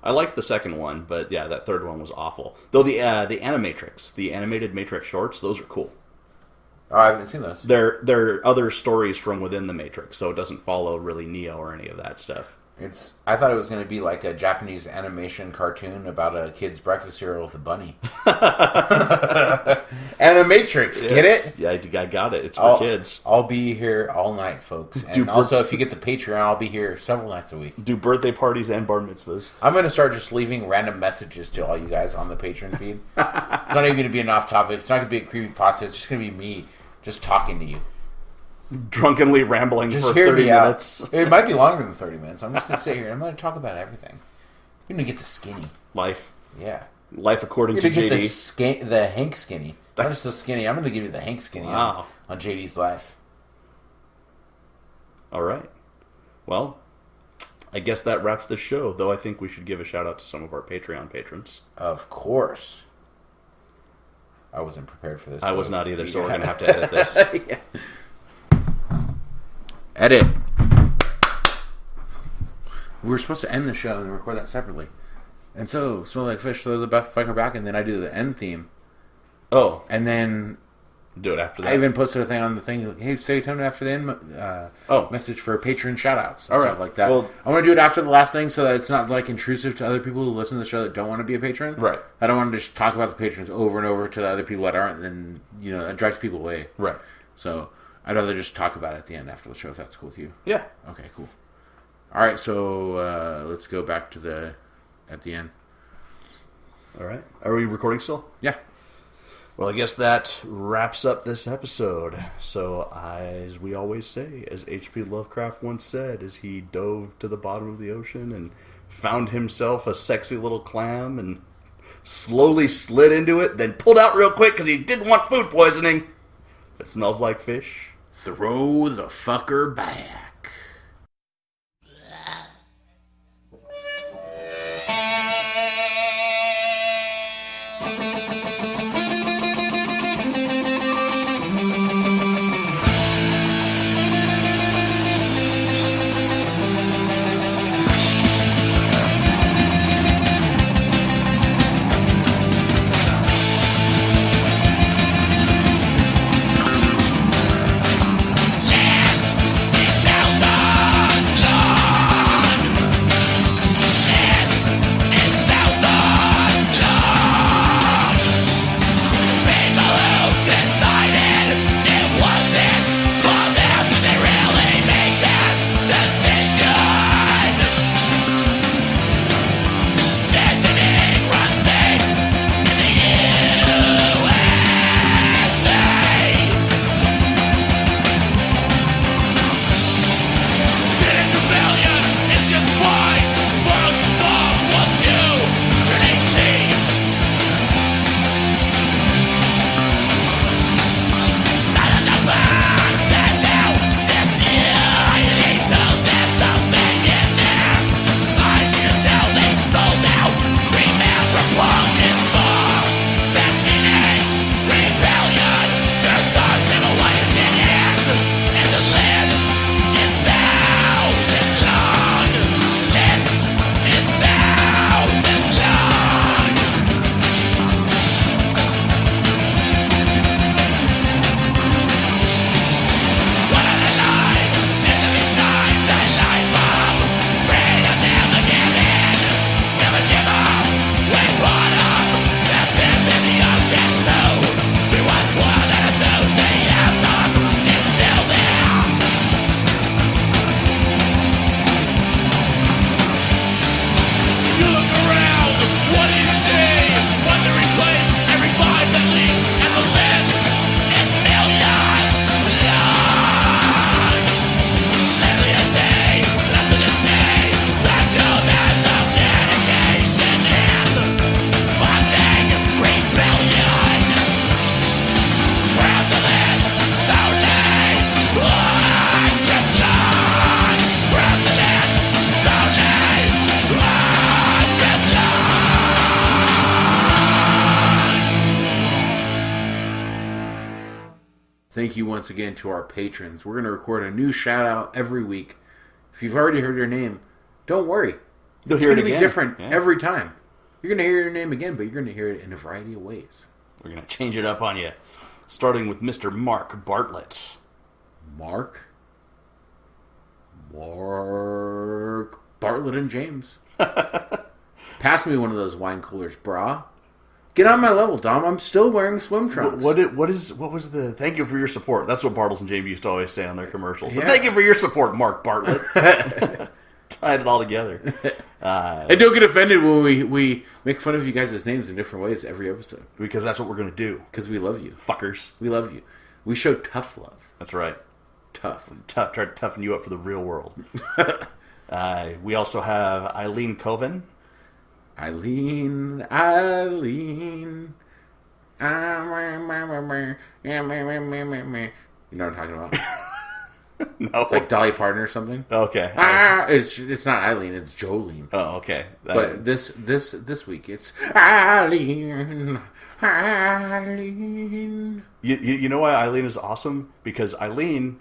B: I liked the second one, but yeah, that third one was awful. Though the Animatrix, the animated Matrix shorts, those are cool.
C: Oh, I haven't seen those.
B: They're other stories from within the Matrix, so it doesn't follow really Neo or any of that stuff.
C: I thought it was going to be like a Japanese animation cartoon about a kid's breakfast cereal with a bunny. Animatrix, get it?
B: Yeah, I got it. It's for kids.
C: I'll be here all night, folks. And also, if you get the Patreon, I'll be here several nights a week.
B: Do birthday parties and bar mitzvahs.
C: I'm going to start just leaving random messages to all you guys on the Patreon feed. It's not even going to be an off topic. It's not going to be a creepy pasta. It's just going to be me just talking to you.
B: Drunkenly rambling
C: just
B: for 30 minutes.
C: It might be longer than 30 minutes. I'm just going to sit here and I'm going to talk about everything. You're going to get the skinny.
B: Life.
C: Yeah.
B: Life according to
C: You're going to
B: JD.
C: get the Hank skinny. Not just the skinny. I'm going to give you the Hank skinny on JD's life.
B: All right. Well, I guess that wraps the show, though I think we should give a shout out to some of our Patreon patrons.
C: Of course. I wasn't prepared for this.
B: I was not either, so we're going to have to edit this.
C: Yeah. Edit. We were supposed to end the show and record that separately. And so, Smell Like Fish, throw the fucker back, and then I do the end theme.
B: Oh.
C: And then...
B: Do it after that.
C: I even posted a thing on the thing, like, hey, stay tuned after the end message for patron shout-outs and stuff like that. Well, I want to do it after the last thing so that it's not, like, intrusive to other people who listen to the show that don't want to be a patron.
B: Right.
C: I don't want to just talk about the patrons over and over to the other people that aren't, and, that drives people away.
B: Right.
C: So... I'd rather just talk about it at the end after the show, if that's cool with you.
B: Yeah.
C: Okay, cool. All right, so let's go back to at the end.
B: All right. Are we recording still?
C: Yeah.
B: Well, I guess that wraps up this episode. So, as we always say, as H.P. Lovecraft once said, as he dove to the bottom of the ocean and found himself a sexy little clam and slowly slid into it, then pulled out real quick because he didn't want food poisoning. It smells like fish.
C: Throw the fucker back. Thank you once again to our patrons. We're going to record a new shout-out every week. If you've already heard your name, don't worry.
B: You'll
C: It's
B: hear
C: going
B: it
C: to be
B: again.
C: different
B: Yeah.
C: every time. You're going to hear your name again, but you're going to hear it in a variety of ways.
B: We're going to change it up on you. Starting with Mr. Mark Bartlett.
C: Mark Bartlett and James. Pass me one of those wine coolers, brah. Get on my level, Dom. I'm still wearing swim trunks.
B: What was the thank you for your support? That's what Bartles and James used to always say on their commercials. So
C: Yeah.
B: thank you for your support, Mark Bartlett. Tied it all together.
C: And don't get offended when we make fun of you guys' names in different ways every episode.
B: Because that's what we're going to do.
C: Because we love you.
B: Fuckers.
C: We love you. We show tough love.
B: That's right.
C: Tough.
B: Try to toughen you up for the real world. We also have Eileen Coven.
C: Eileen. You know what I'm talking about?
B: No.
C: It's like Dolly Parton or something.
B: Okay.
C: It's not Eileen, it's Jolene.
B: Oh, okay.
C: But this week it's Eileen.
B: You know why Eileen is awesome? Because Eileen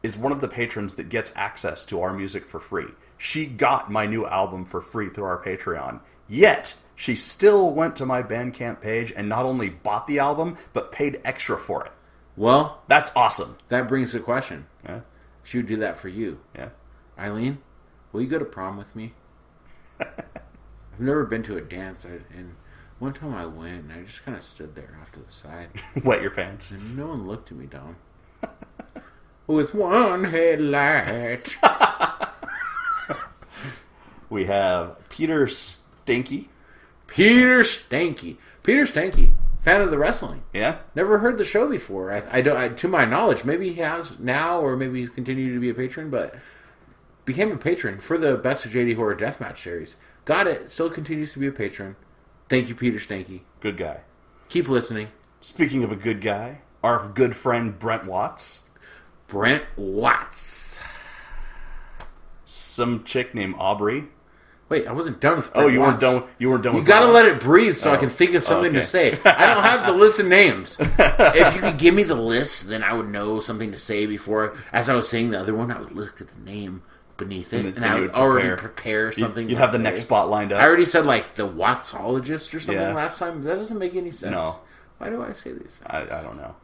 B: is one of the patrons that gets access to our music for free. She got my new album for free through our Patreon. Yet, she still went to my Bandcamp page and not only bought the album, but paid extra for it.
C: Well,
B: That's awesome.
C: that brings the question.
B: Yeah.
C: She would do that for you.
B: Yeah.
C: Eileen, will you go to prom with me? I've never been to a dance, and one time I went, and I just kind of stood there off to the side.
B: Wet your pants.
C: And no one looked at me, Dom. With one headlight.
B: We have Peter Stinky.
C: Peter Stanky. Peter Stanky, fan of the wrestling.
B: Yeah?
C: Never heard the show before. I don't. To my knowledge, maybe he has now, or maybe he's continued to be a patron, but became a patron for the Best of JD Horror Deathmatch series. Got it. Still continues to be a patron. Thank you, Peter Stanky.
B: Good guy.
C: Keep listening.
B: Speaking of a good guy, our good friend Brent Watts.
C: Brent Watts.
B: Some chick named Aubrey.
C: Wait, I wasn't done with Brent
B: Oh, you weren't
C: Watts.
B: done. You weren't done.
C: You
B: with
C: gotta
B: Brent
C: let
B: Watts?
C: it breathe so I can think of something to say. I don't have the list of names. If you could give me the list, then I would know something to say before. As I was saying the other one, I would look at the name beneath it, and
B: then
C: I
B: you
C: would
B: would
C: already prepare something.
B: You'd
C: to
B: have the
C: say.
B: next spot lined up.
C: I already said like the Wattsologist or something
B: Yeah.
C: last time. That doesn't make any sense.
B: No.
C: Why do I say these things?
B: I don't know.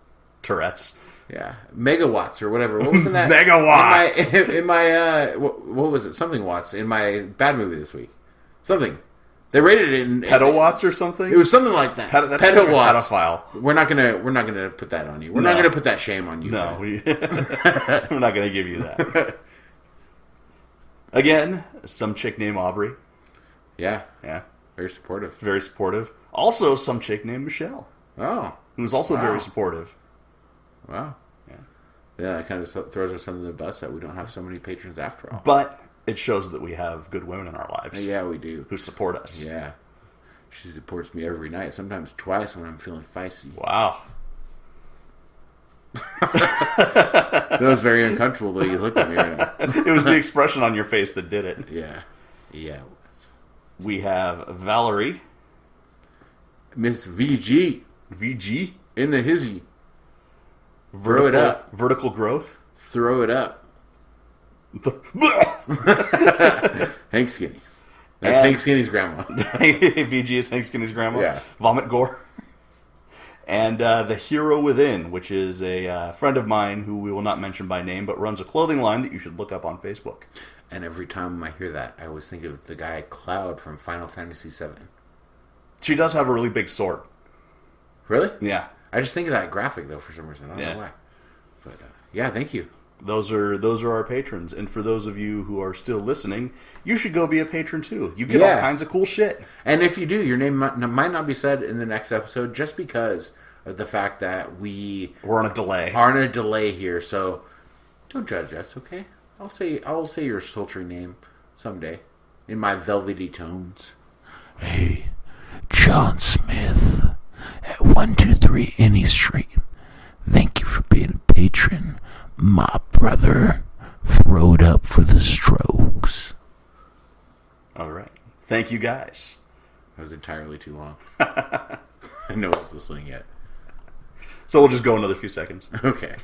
B: Tourette's.
C: Yeah, megawatts or whatever. What was in that?
B: Megawatts!
C: In my what was it? Something watts in my bad movie this week. Something. They rated it in
B: Petawatts or something?
C: It was something like that.
B: That's like a
C: Petawatts.
B: pedophile.
C: We're not gonna put that on you. We're not
B: No.
C: gonna put that shame on you.
B: No,
C: man.
B: we're not going to give you that. Again, some chick named Aubrey.
C: Yeah,
B: Yeah,
C: very supportive.
B: very supportive. Also, some chick named Michelle,
C: Oh,
B: who's also
C: Wow.
B: very supportive.
C: wow.
B: Yeah.
C: Yeah, that kind of throws us under the bus that we don't have so many patrons after all.
B: But it shows that we have good women in our lives
C: Yeah, we do.
B: who support us.
C: Yeah, she supports me every night. Sometimes twice when I'm feeling feisty.
B: Wow.
C: That was very uncomfortable though. You looked at me. Right?
B: It was the expression on your face that did it.
C: Yeah, it was.
B: We have Valerie.
C: Miss VG
B: VG.
C: in the hizzy. Throw it up.
B: Vertical growth.
C: Throw it up. Hank Skinny. That's
B: And-
C: Hank Skinny's grandma.
B: VG is Hank Skinny's grandma.
C: Yeah.
B: Vomit Gore. And The Hero Within, which is a friend of mine who we will not mention by name, but runs a clothing line that you should look up on Facebook.
C: And every time I hear that, I always think of the guy Cloud from Final Fantasy VII.
B: She does have a really big sword.
C: Really?
B: Yeah.
C: I just think of that graphic though for some reason. I don't
B: Yeah.
C: know why. But yeah, thank you.
B: Those are our patrons. And for those of you who are still listening, you should go be a patron too. You get all
C: Yeah.
B: kinds of cool shit.
C: And if you do, your name might not be said in the next episode just because of the fact that we
B: We're on a delay.
C: are on a delay here. So don't judge us, okay? I'll say your sultry name someday in my velvety tones.
D: Hey, John Smith at 123 Any Street. Thank you for being a patron, my brother. Throw it up for the Strokes.
B: All right. Thank you guys.
C: That was entirely too long. No one's listening yet.
B: So we'll just go another few seconds.
C: Okay.